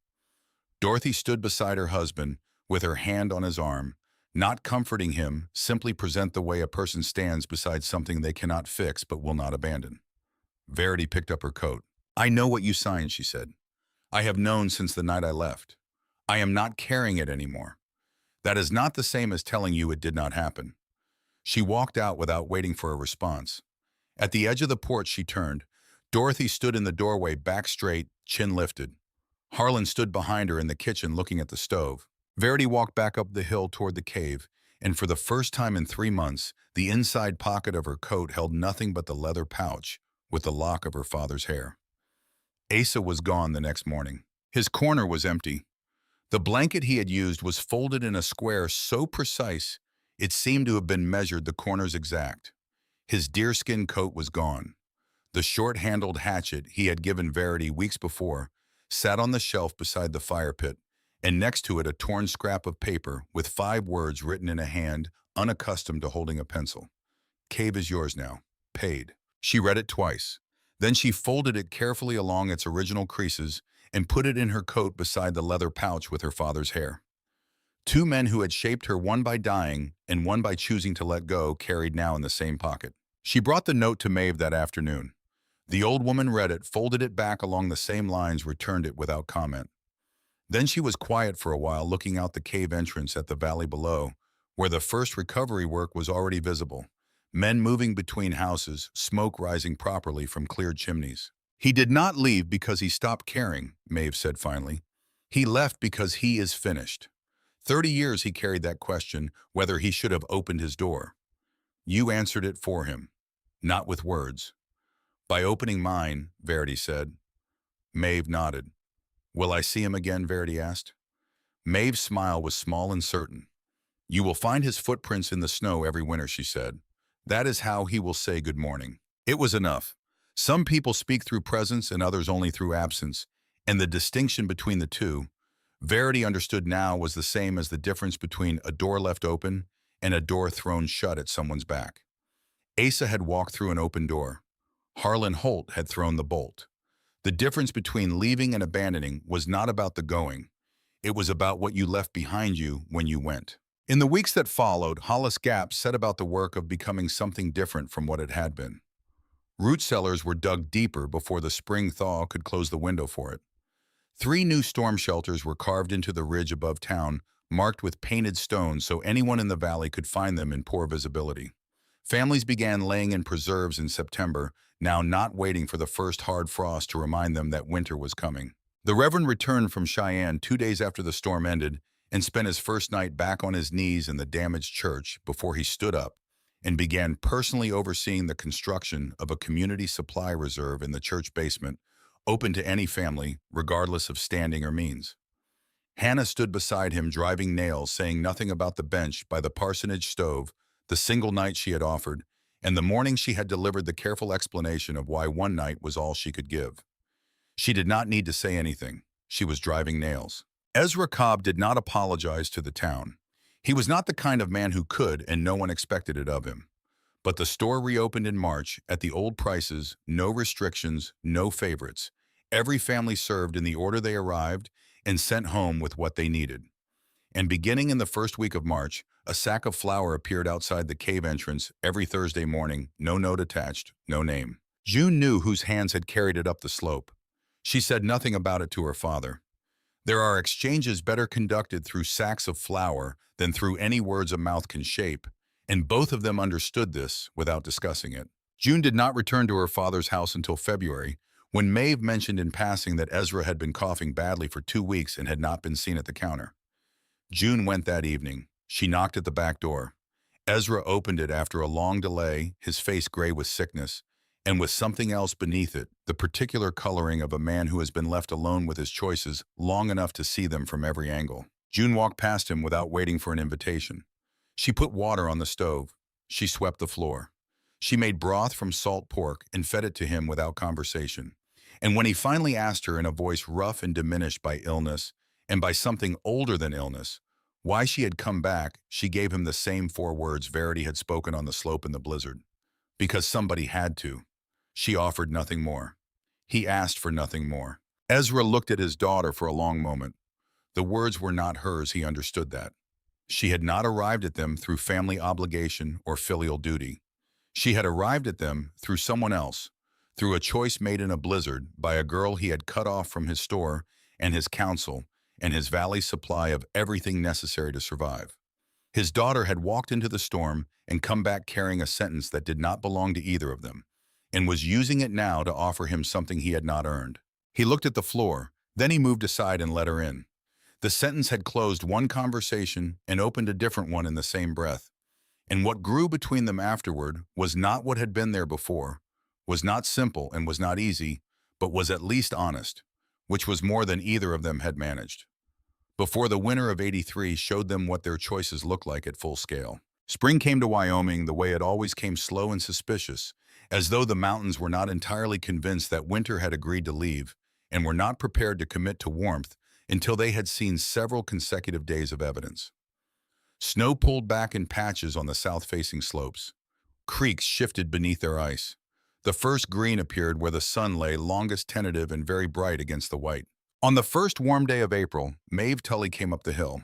S1: Dorothy stood beside her husband, with her hand on his arm, not comforting him, simply present the way a person stands beside something they cannot fix but will not abandon. Varity picked up her coat. "I know what you signed," she said. "I have known since the night I left. I am not carrying it anymore. That is not the same as telling you it did not happen." She walked out without waiting for a response. At the edge of the porch she turned. Dorothy stood in the doorway, back straight, chin lifted. Harlon stood behind her in the kitchen looking at the stove. Varity walked back up the hill toward the cave, and for the first time in 3 months, the inside pocket of her coat held nothing but the leather pouch with the lock of her father's hair. Asa was gone the next morning. His corner was empty. The blanket he had used was folded in a square so precise it seemed to have been measured the corners exact. His deerskin coat was gone. The short-handled hatchet he had given Varity weeks before sat on the shelf beside the fire pit, and next to it a torn scrap of paper with 5 words written in a hand unaccustomed to holding a pencil. "Cave is yours now. Paid." She read it twice. Then she folded it carefully along its original creases and put it in her coat beside the leather pouch with her father's hair. 2 men who had shaped her, one by dying and one by choosing to let go, carried now in the same pocket. She brought the note to Mave that afternoon. The old woman read it, folded it back along the same lines, returned it without comment. Then she was quiet for a while, looking out the cave entrance at the valley below, where the first recovery work was already visible. Men moving between houses, smoke rising properly from cleared chimneys. "He did not leave because he stopped caring," Mave said finally. "He left because he is finished. 30 years he carried that question, whether he should have opened his door. You answered it for him, not with words." "By opening mine," Varity said. Mave nodded. "Will I see him again?" Varity asked. Mave's smile was small and certain. "You will find his footprints in the snow every winter," she said. "That is how he will say good morning." It was enough. Some people speak through presence and others only through absence, and the distinction between the two, Varity understood now, was the same as the difference between a door left open and a door thrown shut at someone's back. Asa had walked through an open door. Harlon Holt had thrown the bolt. The difference between leaving and abandoning was not about the going. It was about what you left behind you when you went. In the weeks that followed, Hollis Gap set about the work of becoming something different from what it had been. Root cellars were dug deeper before the spring thaw could close the window for it. 3 new storm shelters were carved into the ridge above town, marked with painted stones so anyone in the valley could find them in poor visibility. Families began laying in preserves in September, now not waiting for the first hard frost to remind them that winter was coming. The Reverend returned from Cheyenne 2 days after the storm ended and spent his first night back on his knees in the damaged church before he stood up and began personally overseeing the construction of a community supply reserve in the church basement, open to any family, regardless of standing or means. Hannah stood beside him, driving nails, saying nothing about the bench by the parsonage stove, the single night she had offered, and the morning she had delivered the careful explanation of why one night was all she could give. She did not need to say anything. She was driving nails. Ezra Cobb did not apologize to the town. He was not the kind of man who could, and no one expected it of him. But the store reopened in March at the old prices, no restrictions, no favorites, Every family served in the order they arrived and sent home with what they needed. And beginning in the first week of March, a sack of flour appeared outside the cave entrance every Thursday morning, no note attached, no name. June knew whose hands had carried it up the slope. She said nothing about it to her father. There are exchanges better conducted through sacks of flour than through any words a mouth can shape, and both of them understood this without discussing it. June did not return to her father's house until February, when Mave mentioned in passing that Ezra had been coughing badly for 2 weeks and had not been seen at the counter. June went that evening. She knocked at the back door. Ezra opened it after a long delay, his face gray with sickness, and with something else beneath it, the particular coloring of a man who has been left alone with his choices long enough to see them from every angle. June walked past him without waiting for an invitation. She put water on the stove. She swept the floor. She made broth from salt pork and fed it to him without conversation. And when he finally asked her in a voice rough and diminished by illness, and by something older than illness, why she had come back, she gave him the same 4 words Varity had spoken on the slope in the blizzard. Because somebody had to. She offered nothing more. He asked for nothing more. Ezra looked at his daughter for a long moment. The words were not hers, he understood that. She had not arrived at them through family obligation or filial duty. She had arrived at them through someone else, through a choice made in a blizzard by a girl he had cut off from his store and his counsel and his valley's supply of everything necessary to survive. His daughter had walked into the storm and come back carrying a sentence that did not belong to either of them, and was using it now to offer him something he had not earned. He looked at the floor, then he moved aside and let her in. The sentence had closed one conversation and opened a different one in the same breath. And what grew between them afterward was not what had been there before, was not simple and was not easy, but was at least honest, which was more than either of them had managed. Before the winter of '83 showed them what their choices looked like at full scale. Spring came to Wyoming the way it always came, slow and suspicious, as though the mountains were not entirely convinced that winter had agreed to leave and were not prepared to commit to warmth until they had seen several consecutive days of evidence. Snow pulled back in patches on the south-facing slopes. Creeks shifted beneath their ice. The first green appeared where the sun lay longest tentative and very bright against the white. On the first warm day of April, Mave Tully came up the hill.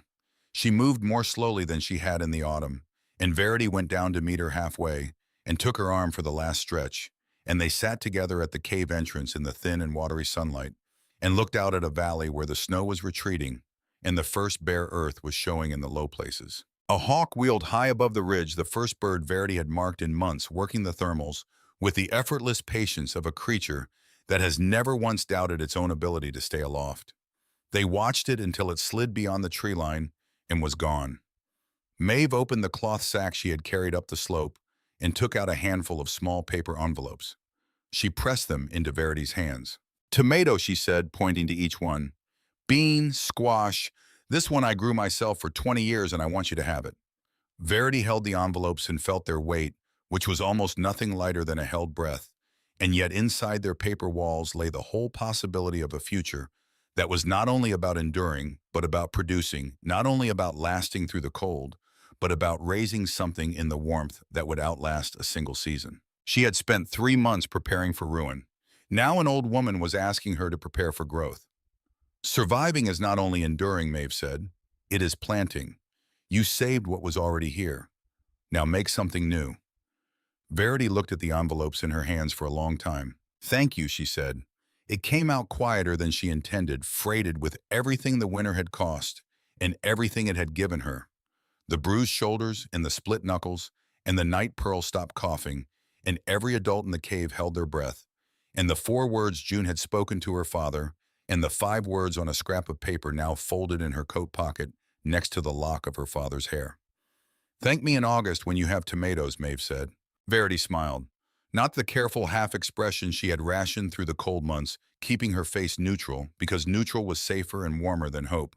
S1: She moved more slowly than she had in the autumn, and Varity went down to meet her halfway and took her arm for the last stretch, and they sat together at the cave entrance in the thin and watery sunlight and looked out at a valley where the snow was retreating and the first bare earth was showing in the low places. A hawk wheeled high above the ridge, the first bird Varity had marked in months, working the thermals with the effortless patience of a creature that has never once doubted its own ability to stay aloft. They watched it until it slid beyond the tree line and was gone. Mave opened the cloth sack she had carried up the slope and took out a handful of small paper envelopes. She pressed them into Verity's hands. "Tomato," she said, pointing to each one. "Bean, squash. This one I grew myself for 20 years and I want you to have it." Varity held the envelopes and felt their weight, which was almost nothing lighter than a held breath, and yet inside their paper walls lay the whole possibility of a future that was not only about enduring, but about producing, not only about lasting through the cold, but about raising something in the warmth that would outlast a single season. She had spent 3 months preparing for ruin. Now an old woman was asking her to prepare for growth. "Surviving is not only enduring," Mave said. "It is planting. You saved what was already here. Now make something new." Varity looked at the envelopes in her hands for a long time. "Thank you," she said. It came out quieter than she intended, freighted with everything the winter had cost and everything it had given her. The bruised shoulders and the split knuckles, and the night Pearl stopped coughing, and every adult in the cave held their breath, and the 4 words June had spoken to her father, and the 5 words on a scrap of paper now folded in her coat pocket next to the lock of her father's hair. "Thank me in August when you have tomatoes," Mave said. Varity smiled. Not the careful half-expression she had rationed through the cold months, keeping her face neutral, because neutral was safer and warmer than hope.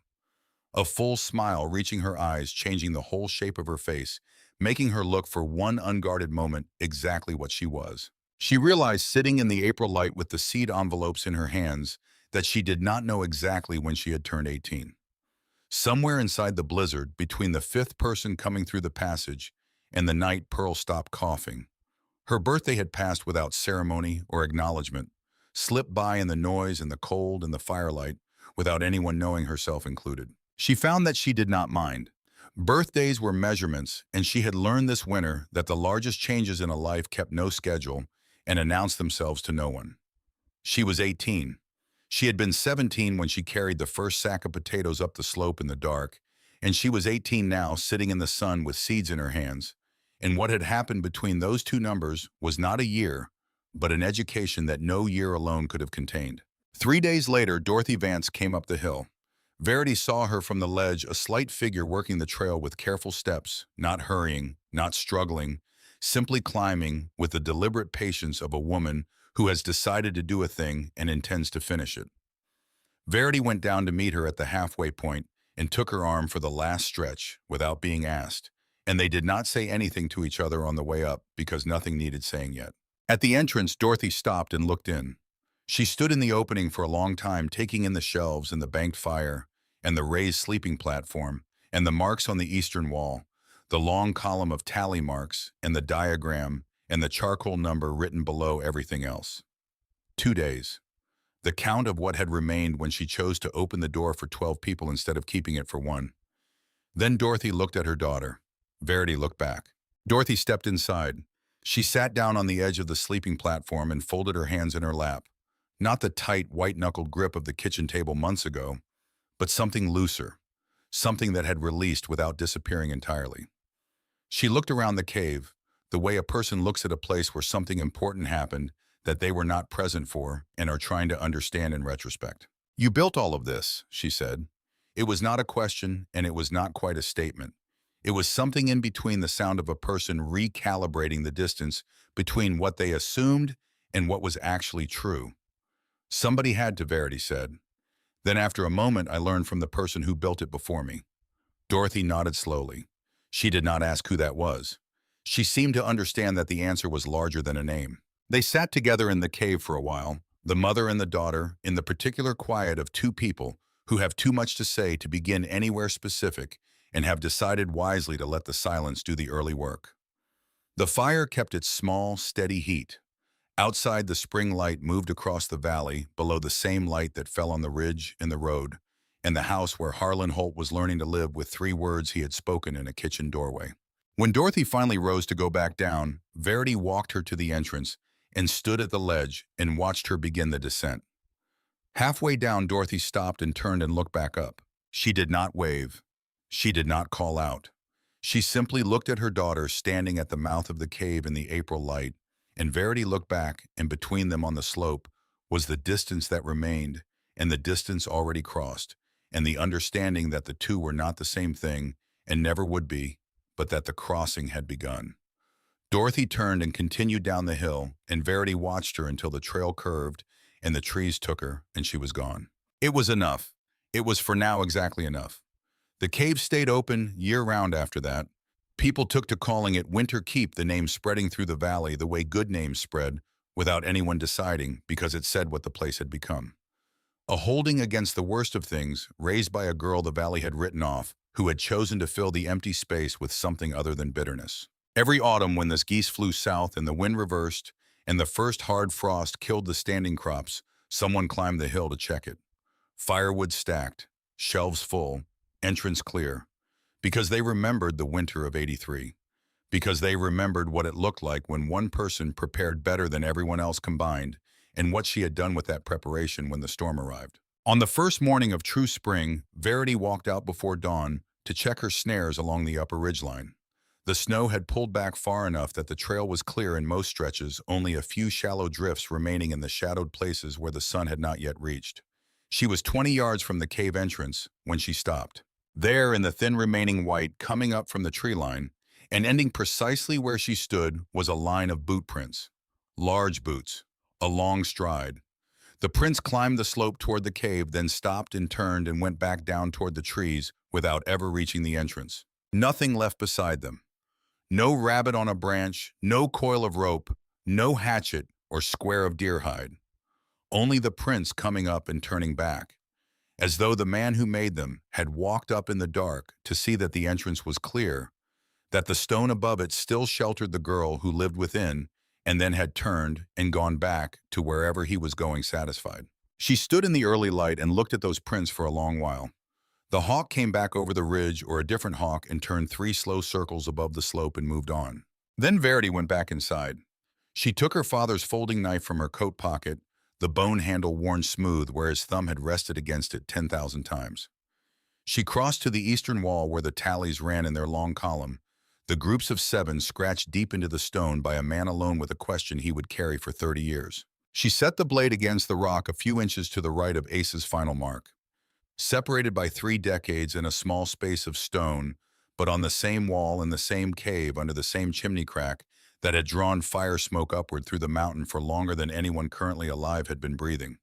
S1: A full smile reaching her eyes, changing the whole shape of her face, making her look for one unguarded moment exactly what she was. She realized, sitting in the April light with the seed envelopes in her hands, that she did not know exactly when she had turned 18. Somewhere inside the blizzard, between the 5th person coming through the passage and the night Pearl stopped coughing, her birthday had passed without ceremony or acknowledgement, slipped by in the noise and the cold and the firelight without anyone knowing, herself included. She found that she did not mind. Birthdays were measurements, and she had learned this winter that the largest changes in a life kept no schedule and announced themselves to no one. She was 18. She had been 17 when she carried the first sack of potatoes up the slope in the dark, and she was 18 now, sitting in the sun with seeds in her hands. And what had happened between those two numbers was not a year, but an education that no year alone could have contained. 3 days later, Dorothy Vance came up the hill. Verity saw her from the ledge, a slight figure working the trail with careful steps, not hurrying, not struggling, simply climbing with the deliberate patience of a woman who has decided to do a thing and intends to finish it. Verity went down to meet her at the halfway point and took her arm for the last stretch without being asked, and they did not say anything to each other on the way up because nothing needed saying yet. At the entrance, Dorothy stopped and looked in. She stood in the opening for a long time, taking in the shelves and the banked fire and the raised sleeping platform and the marks on the eastern wall, the long column of tally marks and the diagram and the charcoal number written below everything else. 2 days. The count of what had remained when she chose to open the door for 12 people instead of keeping it for one. Then Dorothy looked at her daughter. Verity looked back. Dorothy stepped inside. She sat down on the edge of the sleeping platform and folded her hands in her lap. Not the tight, white-knuckled grip of the kitchen table months ago, but something looser, something that had released without disappearing entirely. She looked around the cave, the way a person looks at a place where something important happened that they were not present for and are trying to understand in retrospect. "You built all of this," she said. It was not a question, and it was not quite a statement. It was something in between, the sound of a person recalibrating the distance between what they assumed and what was actually true. "Somebody had to," Verity said. "Then after a moment, I learned from the person who built it before me." Dorothy nodded slowly. She did not ask who that was. She seemed to understand that the answer was larger than a name. They sat together in the cave for a while, the mother and the daughter, in the particular quiet of two people who have too much to say to begin anywhere specific and have decided wisely to let the silence do the early work. The fire kept its small, steady heat. Outside, the spring light moved across the valley below the same light that fell on the ridge and the road, and the house where Harlon Holt was learning to live with 3 words he had spoken in a kitchen doorway. When Dorothy finally rose to go back down, Verity walked her to the entrance and stood at the ledge and watched her begin the descent. Halfway down, Dorothy stopped and turned and looked back up. She did not wave. She did not call out. She simply looked at her daughter standing at the mouth of the cave in the April light, and Verity looked back, and between them on the slope was the distance that remained, and the distance already crossed, and the understanding that the two were not the same thing and never would be, but that the crossing had begun. Dorothy turned and continued down the hill, and Verity watched her until the trail curved and the trees took her, and she was gone. It was enough. It was for now exactly enough. The cave stayed open year-round after that. People took to calling it Winter Keep, the name spreading through the valley the way good names spread, without anyone deciding, because it said what the place had become. A holding against the worst of things, raised by a girl the valley had written off, who had chosen to fill the empty space with something other than bitterness. Every autumn, when the geese flew south and the wind reversed, and the first hard frost killed the standing crops, someone climbed the hill to check it. Firewood stacked, shelves full, entrance clear. Because they remembered the winter of '83. Because they remembered what it looked like when one person prepared better than everyone else combined, and what she had done with that preparation when the storm arrived. On the first morning of true spring, Verity walked out before dawn to check her snares along the upper ridgeline. The snow had pulled back far enough that the trail was clear in most stretches, only a few shallow drifts remaining in the shadowed places where the sun had not yet reached. She was 20 yards from the cave entrance when she stopped. There, in the thin remaining white coming up from the tree line, and ending precisely where she stood, was a line of boot prints. Large boots. A long stride. The prints climbed the slope toward the cave, then stopped and turned and went back down toward the trees without ever reaching the entrance. Nothing left beside them. No rabbit on a branch, no coil of rope, no hatchet or square of deer hide. Only the prints coming up and turning back, as though the man who made them had walked up in the dark to see that the entrance was clear, that the stone above it still sheltered the girl who lived within, and then had turned and gone back to wherever he was going satisfied. She stood in the early light and looked at those prints for a long while. The hawk came back over the ridge or a different hawk and turned 3 slow circles above the slope and moved on. Then Verity went back inside. She took her father's folding knife from her coat pocket, the bone handle worn smooth where his thumb had rested against it 10,000 times. She crossed to the eastern wall where the tallies ran in their long column, the groups of 7 scratched deep into the stone by a man alone with a question he would carry for 30 years. She set the blade against the rock a few inches to the right of Ace's final mark. Separated by 3 decades in a small space of stone, but on the same wall in the same cave under the same chimney crack that had drawn fire smoke upward through the mountain for longer than anyone currently alive had been breathing.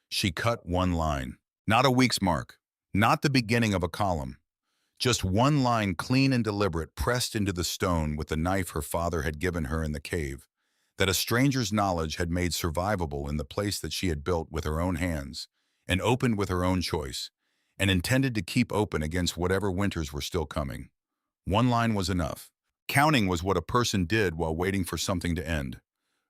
S1: She cut one line, not a week's mark, not the beginning of a column, just one line clean and deliberate pressed into the stone with the knife her father had given her in the cave, that a stranger's knowledge had made survivable in the place that she had built with her own hands, and opened with her own choice, and intended to keep open against whatever winters were still coming. One line was enough. Counting was what a person did while waiting for something to end.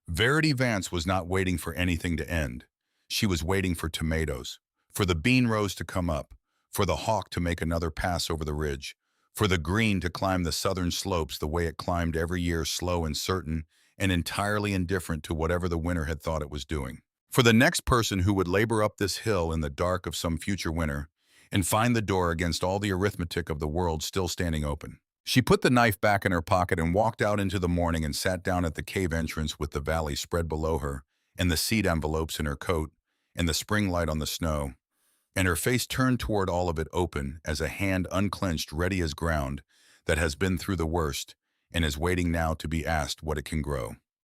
S1: Varity Vance was not waiting for anything to end. She was waiting for tomatoes, for the bean rows to come up, for the hawk to make another pass over the ridge, for the green to climb the southern slopes the way it climbed every year, slow and certain, and entirely indifferent to whatever the winter had thought it was doing. For the next person who would labor up this hill in the dark of some future winter and find the door against all the arithmetic of the world still standing open. She put the knife back in her pocket and walked out into the morning and sat down at the cave entrance with the valley spread below her and the seed envelopes in her coat and the spring light on the snow, and her face turned toward all of it open as a hand unclenched ready as ground that has been through the worst and is waiting now to be asked what it can grow.